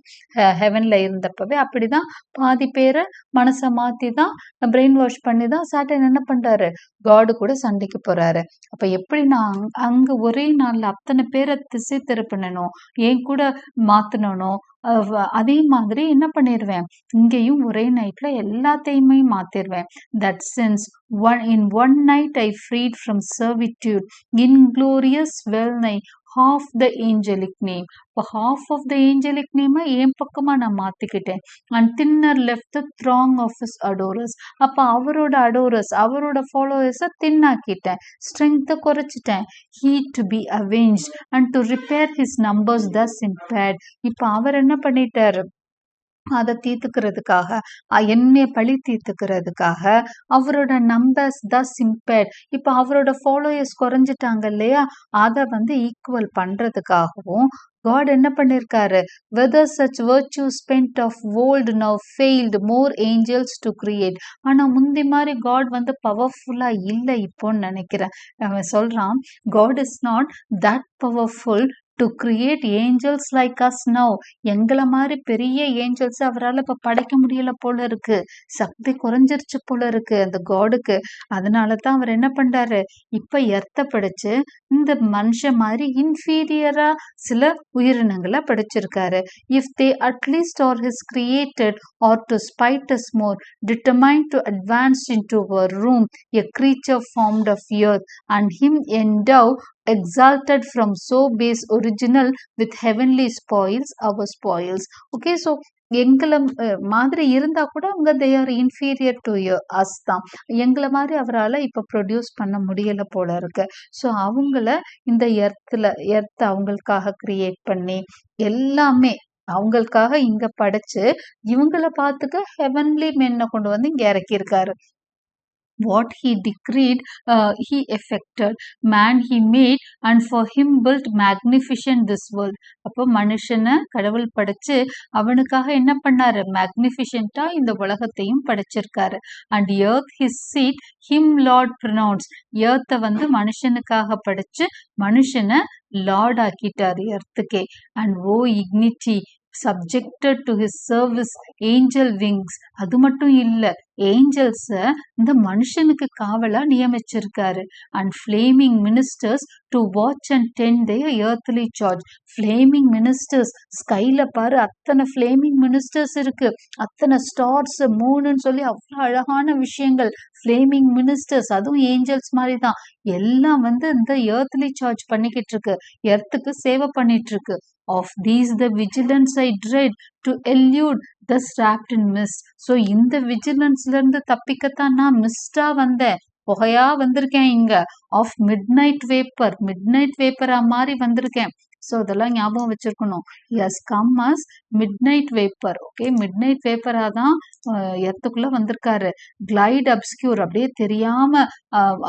ஹெவன்ல இருந்தப்பவே அப்படிதான் பாதி பேரை மனசை மாத்தி தான், பிரெயின் வாஷ் பண்ணி தான் சாட்டன் என்ன பண்றாரு, காடு கூட சண்டைக்கு போறாரு. அப்ப எப்படி நான் அங்க ஒரே நாள்ல அத்தனை பேரை திசை திருப்பணும், ஏன் கூட மாத்தணும். அதே மாதிரி என்ன பண்ணிடுவேன், இங்கேயும் ஒரே நைட்ல எல்லாத்தையுமே மாத்திடுவேன். That sense in one night I freed from servitude inglorious well nigh half the angelic name. இப்போ half of the angelic name என் பக்கமா நான் மாத்திக்கிட்டேன். and thinner left the throng of his adorers. அப்ப அவரோட adorers, அவரோட followers தின்னாக்கிட்டேன், strength குறைச்சிட்டேன். he to be avenged and to repair his numbers thus impaired. இப்ப அவர் என்ன பண்ணிட்டாரு, அதை தீர்த்துக்கிறதுக்காக என்னைய பழி தீர்த்துக்கிறதுக்காக அவரோட நம்பர்ஸ் தான் சிம்பேர்ட். இப்போ அவரோட ஃபாலோயர்ஸ் குறைஞ்சிட்டாங்க இல்லையா, அதை வந்து ஈக்குவல் பண்றதுக்காகவும் காட் என்ன பண்ணிருக்காரு, whether such virtues spent of old now failed more angels to create. ஆனா முந்தி மாதிரி காட் வந்து பவர்ஃபுல்லா இல்ல இப்போன்னு நினைக்கிறேன். அவன் சொல்றான், God is not that powerful to create angels like us now. எங்களை மாதிரி பெரிய ஏஞ்சல்ஸ் அவரால் இப்ப படைக்க முடியல போல இருக்கு, சக்தி குறைஞ்சிருச்சு போல இருக்கு அந்த காடுக்கு. அதனாலதான் அவர் என்ன பண்றாரு, இப்ப எர்த்த படைச்சு இந்த மனுஷன் மாதிரி இன்ஃபீரியரா சில உயிரினங்களை படைச்சிருக்காரு. If they at least are his created or to spite us more, determined to advance into a room, a creature formed of earth, and him endow exalted from so base original with heavenly spoils our spoils. Okay, so எங்களை மாதிரி இருந்தா கூட அவங்க they are inferior to us தான். எங்களை மாதிரி அவரால் இப்ப ப்ரொடியூஸ் பண்ண முடியல போல இருக்கு. ஸோ அவங்கள இந்த எர்த் அவங்களுக்காக கிரியேட் பண்ணி எல்லாமே அவங்களுக்காக இங்க படைச்சு இவங்களை பார்த்துக்க ஹெவன்லி மென்னை கொண்டு வந்து இங்க இறக்கியிருக்காரு. What he decreed, he effected. Man he made, and for him built magnificent this world. அப்போ மனுஷனை கடவுள் படைச்சு அவனுக்காக என்ன பண்ணாரு, மேக்னிஃபிஷண்டா இந்த உலகத்தையும் படைச்சிருக்காரு. And earth his seat, him lord pronounced. earth வந்து மனுஷனுக்காக படைச்சு மனுஷனை லார்ட் ஆக்கிட்டாரு எர்த்துக்கே. And O indignity subjected to his service angel wings. அது மட்டும் இல்ல, ஏஞ்சல்ஸ இந்த மனுஷனுக்கு காவலா நியமிச்சிருக்காரு. And flaming ministers to watch and tend their earthly charge. Flaming ministers, ஸ்கைல பாரு அத்தனை ஃபிளேமிங் மினிஸ்டர்ஸ் இருக்கு, அத்தனை ஸ்டார்ஸ் மூணுன்னு சொல்லி அவ்வளவு அழகான விஷயங்கள். ஃபிளேமிங் மினிஸ்டர்ஸ் அதுவும் ஏஞ்சல்ஸ் மாதிரி தான், எல்லாம் வந்து இந்த earthly charge பண்ணிக்கிட்டு இருக்கு, எர்த்துக்கு சேவை பண்ணிட்டு இருக்கு. Of these the vigilance I dread, to elude thus wrapped in mist. So இந்த விஜிலன்ஸ்ல இருந்து தப்பிக்கத்தான் நான் மிஸ்டா வந்தேன், புகையா வந்திருக்கேன் இங்க. ஆஃப் மிட்நைட் வேப்பர், மிட்நைட் வேப்பரா மாதிரி வந்திருக்கேன். ஸோ இதெல்லாம் ஞாபகம் வச்சிருக்கணும். As come as midnight vapour. Okay, midnight வேப்பரா தான் எர்த்துக்குள்ள வந்திருக்காரு. கிளைட் அப்ஸ்கியூர், அப்படியே தெரியாம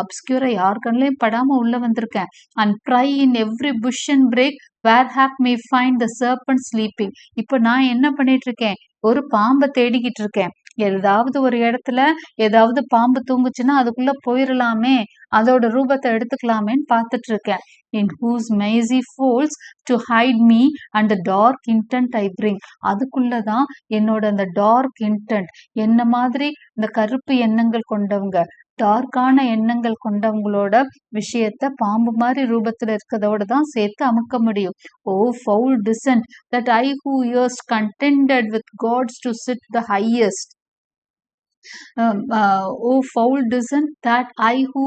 அப்ஸ்கியூரா யார் கண்ணிலையும் படாம உள்ள வந்திருக்கேன். And pry in every bush and brake where hap may find the serpent sleeping. இப்போ நான் என்ன பண்ணிட்டு இருக்கேன், ஒரு பாம்பை தேடிக்கிட்டு இருக்கேன். ஏதாவது ஒரு இடத்துல ஏதாவது பாம்பு தூங்குச்சுன்னா அதுக்குள்ள போயிடலாமே, அதோட ரூபத்தை எடுத்துக்கலாமேன்னு பார்த்துட்டு இருக்கேன். in whose mazy folds to hide me and the dark intent I bring. அதுக்குள்ளதான் என்னோட அந்த டார்க் இன்டென்ட், என்ன மாதிரி இந்த கருப்பு எண்ணங்கள் கொண்டவங்க, டார்க்கான எண்ணங்கள் கொண்டவங்களோட விஷயத்த பாம்பு மாதிரி ரூபத்துல இருக்கிறதோட தான் சேர்த்து அமுக்க முடியும். ஓ foul descent that I who erst contended with gods to sit the highest. Oh foul descent that I who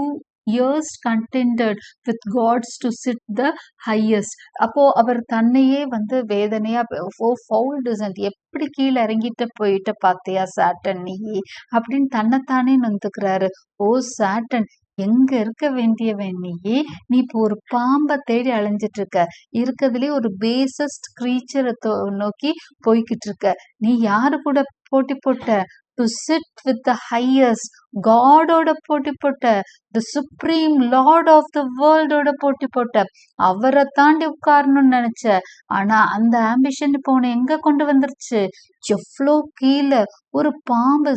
erst contended with gods to sit the highest. அப்போ அவர் தன்னையே வந்து வேதனையா, ஓ ஃபவுல் டிசன்ட், எப்படி கீழே இறங்கிட்ட போயிட்ட பாத்தியா சாட்டன் நீ அப்படின்னு தன்னைத்தானே நொந்துக்கிறாரு. ஓ சாட்டன், எங்க இருக்க வேண்டியவன் நீ இப்போ ஒரு பாம்பை தேடி அலைஞ்சிட்டு இருக்க, இருக்கிறதுலே ஒரு பேசஸ்ட் கிரீச்சரை நோக்கி போய்கிட்டு இருக்க. நீ யாரு கூட போட்டி போட்ட, to sit with the highest, காடோட போட்டி போட்ட, the supreme lord of the வேர்ல்டோட போட்டி போட்ட, அவரை தாண்டி உட்காரணும்னு நினைச்ச. ஆனா அந்த ஆம்பிஷன் இப்போ உன்னை எங்க கொண்டு வந்துருச்சு, எவ்வளோ கீழே. ஒரு பாம்பு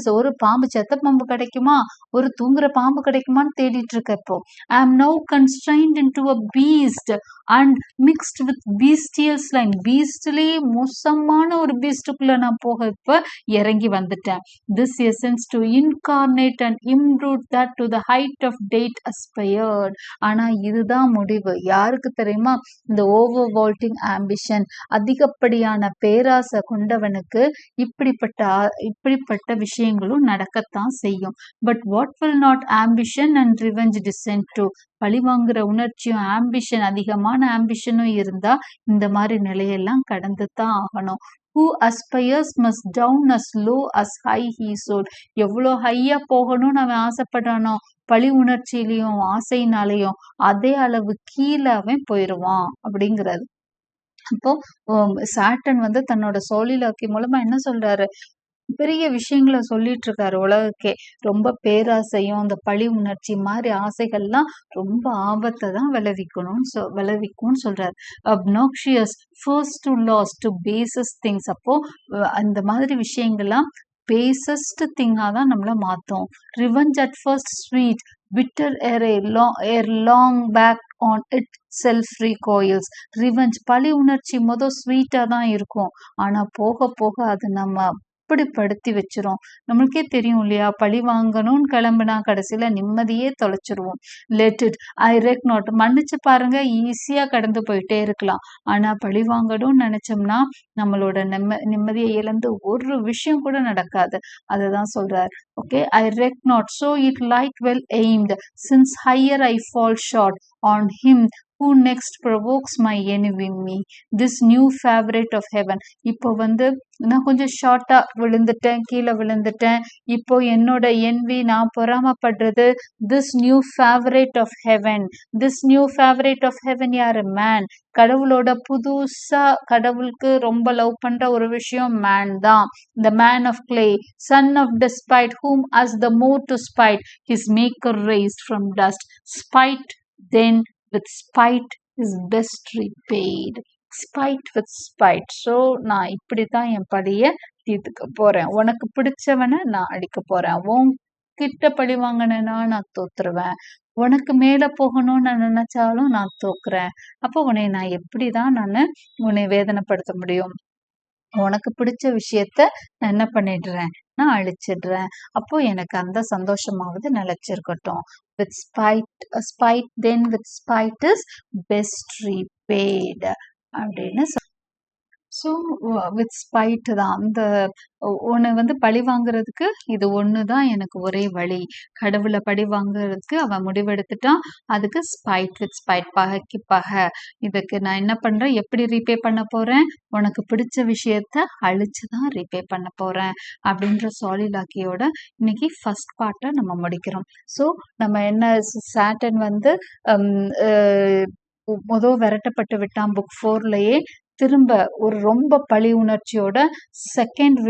செத்த பாம்பு கிடைக்குமா, ஒரு தூங்குற பாம்பு கிடைக்குமான்னு தேடிட்டு இருக்க. இப்போ ஐ am now constrained into a beast and mixed with bestial slime. பீஸ்ட்லயே மோசமான ஒரு பீஸ்டுக்குள்ள நான் போக இப்ப இறங்கி வந்துட்டேன். this essence to incarnate and imbrute that to the height of date aspired. ஆனா இதுதான் முடிவு யாருக்கு தெரியுமா, இந்த ஓவர் வால்டிங் ஆம்பிஷன், அதிகப்படியான பேராசை கொண்டவனுக்கு இப்படிப்பட்ட விஷயங்களும் நடக்கத்தான் செய்யும். But what will not ambition and revenge descend to. பழிவாங்குற உணர்ச்சியும் ஆம்பிஷன், அதிகமான ஆம்பிஷனும் இருந்தா இந்த மாதிரி நிலையெல்லாம் கடந்து தான் ஆகணும். who aspires must down as low as high he soared. எவ்வளோ ஹையா போகணும்னு அவன் ஆசைப்படுறானோ, பழி உணர்ச்சியிலையும் ஆசையினாலையும் அதே அளவு கீழே அவன் போயிடுவான் அப்படிங்கிறது. அப்போ சாட்டன் வந்து தன்னோட சோலிலாக்கி மூலமா என்ன சொல்றாரு, பெரிய விஷயங்கள சொல்லிட்டு இருக்காரு உலகுக்கே. ரொம்ப பேராசையும் அந்த பழி உணர்ச்சி மாதிரி ஆசைகள்லாம் ரொம்ப ஆபத்தை தான் விளைவிக்கும்னு சொல்றாரு. Obnoxious first to last to basest things. அப்போ அந்த மாதிரி விஷயங்கள்லாம் பேசஸ்ட் திங்கா தான் நம்மள மாத்தும். Revenge at first sweet bitter ere long back on itself recoils. Revenge பழி உணர்ச்சி ஸ்வீட்டா தான் இருக்கும். ஆனா போக போக அது நம்ம அப்படி படுத்தி வச்சிரும். நம்மளுக்கே தெரியும் இல்லையா, பழி வாங்கணும்னு கிளம்புனா கடைசியில நிம்மதியே தொலைச்சிருவோம். Let it I reck not. மன்னிச்சு பாருங்க, ஈஸியா கடந்து போயிட்டே இருக்கலாம். ஆனா பழி வாங்கணும்னு நினைச்சோம்னா நம்மளோட நிம்மதியை இழந்து ஒரு விஷயம் கூட நடக்காது. அதுதான் சொல்றார். Okay, I reck not so it light well aimed since higher I fall short on him who next provokes my enemy, this new favorite of heaven. இப்போ வந்து நான் கொஞ்சம் ஷார்ட்டா விழுந்துட்டேன், கீழே விழுந்துட்டேன். இப்போ என்னோட envy, நான் பொறாமப்படுறது, this new favorite of heaven. this new favorite of heaven யாரு? மேன். கடவுளோட புதுசா கடவுளுக்கு ரொம்ப லவ் பண்ற ஒரு விஷயம் மேன் தான். the man of clay, son of despite, whom as the more to spite his maker raised from dust. Spite then with spite is best repaid. Spite with spite. So நான் இப்படித்தான் என் பழிய தீர்த்துக்க போறேன். உனக்கு பிடிச்சவனை நான் அடிக்க போறேன். உன் கிட்ட பழி வாங்கினேன்னா நான் தோத்துருவேன். உனக்கு மேல போகணும்னு நான் நினைச்சாலும் நான் தோக்குறேன். அப்போ நான் எப்படிதான் உன்னை வேதனைப்படுத்த முடியும்? உனக்கு பிடிச்ச விஷயத்த நான் என்ன பண்ணிடுறேன், நான் அழிச்சிடுறேன். அப்போ எனக்கு அந்த சந்தோஷமாவது நிலைச்சிருக்கட்டும். with spite then with spite is best repaid அப்படின்னு ஸோ வித் ஸ்பைட் தான். அந்த உன்னை வந்து பழி வாங்குறதுக்கு இது ஒன்று தான் எனக்கு ஒரே வழி. கடவுளை பழி வாங்குறதுக்கு அவன் முடிவெடுத்துட்டான். அதுக்கு ஸ்பைட் வித் ஸ்பைட், பகைக்கு பகை. இதுக்கு நான் என்ன பண்ணுறேன், எப்படி ரீபே பண்ண போகிறேன்? உனக்கு பிடிச்ச விஷயத்த அழிச்சு தான் ரீபே பண்ண போகிறேன் அப்படின்ற சாலிலாக்கியோட இன்னைக்கு ஃபர்ஸ்ட் பார்ட்டை நம்ம முடிக்கிறோம். ஸோ நம்ம என்ன, சாட்டன் வந்து விரட்டப்பட்டு விட்டான் புக் 4லயே. திரும்ப ஒரு ரொம்ப பழி உணர்ச்சியோட செகண்ட்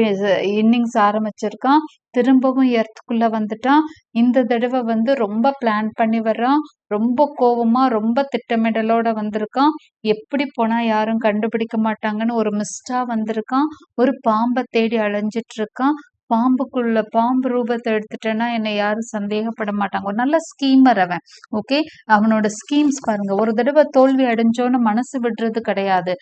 இன்னிங்ஸ் ஆரம்பிச்சிருக்கான். திரும்பவும் எர்த்துக்குள்ள வந்துட்டான். இந்த தடவை வந்து ரொம்ப பிளான் பண்ணி வர்றான். ரொம்ப கோவமா ரொம்ப திட்டமிடலோட வந்திருக்கான். எப்படி போனா யாரும் கண்டுபிடிக்க மாட்டாங்கன்னு ஒரு மிஸ்டா வந்திருக்கான். ஒரு பாம்பை தேடி அலைஞ்சிட்டு இருக்கான். பாம்பு ரூபத்தை எடுத்துட்டேன்னா என்னை யாரும் சந்தேகப்பட மாட்டாங்க. ஒரு நல்ல ஸ்கீமர் அவன். ஓகே, அவனோட ஸ்கீம்ஸ் பாருங்க. ஒரு தடவை தோல்வி அடைஞ்சோன்னு மனசு விடுறது கிடையாது.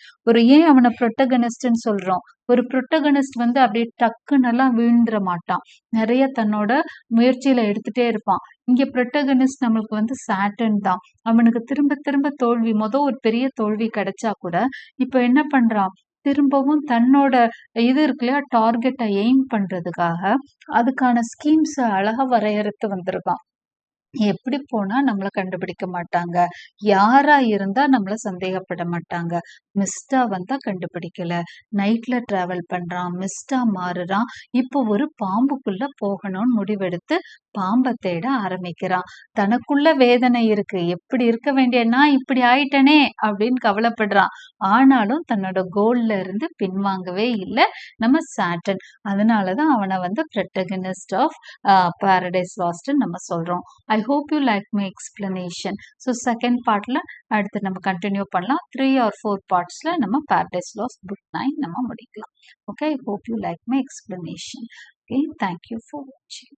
ஏன் அவனை ப்ரொட்டகனிஸ்ட்னு சொல்றோம்? ஒரு ப்ரொட்டகனிஸ்ட் வந்து அப்படியே டக்குன்னு எல்லாம் வீழ்ந்துட மாட்டான். நிறைய தன்னோட முயற்சியில எடுத்துட்டே இருப்பான். இங்க ப்ரொட்டகனிஸ்ட் நம்மளுக்கு வந்து சாட்டன் தான். அவனுக்கு திரும்ப திரும்ப தோல்வி, ஒரு பெரிய தோல்வி கிடைச்சா கூட இப்ப என்ன பண்றான், திரும்பவும் தன்னோட இது இருக்கு இல்லையா, டார்கெட்டை எய்ம் பண்றதுக்காக அதுக்கான ஸ்கீம்ஸ அழகா வரையறுத்து வந்திருக்கான். எப்படி போனா நம்மள கண்டுபிடிக்க மாட்டாங்க, யாரா இருந்தா நம்மள சந்தேகப்பட மாட்டாங்க. மிஸ்டா வந்தா கண்டுபிடிக்கல, நைட்ல டிராவல் பண்றான், மிஸ்டா மாறுறான். இப்போ ஒரு பாம்புக்குள்ள போகணும்னு முடிவெடுத்து பாம்பை தேட ஆரம்பிக்கிறான். தனக்குள்ள வேதனை இருக்கு, எப்படி இருக்க வேண்டிய நான் இப்படி ஆயிட்டனே அப்படின்னு கவலைப்படுறான். ஆனாலும் தன்னோட கோல்ல இருந்து பின்வாங்கவே இல்லை நம்ம சாட்டன். அதனாலதான் அவனை வந்து ப்ரொட்டகனிஸ்ட் ஆஃப் பாரடைஸ் லாஸ்ட் நம்ம சொல்றோம். I hope you like my explanation. So second partல அடுத்து நம்ம கண்டினியூ பண்ணலாம். 3 or 4 partsல நம்ம Paradise Lost book 9 நம்ம முடிக்கலாம். Okay, I hope you like my explanation. Okay, thank you for watching.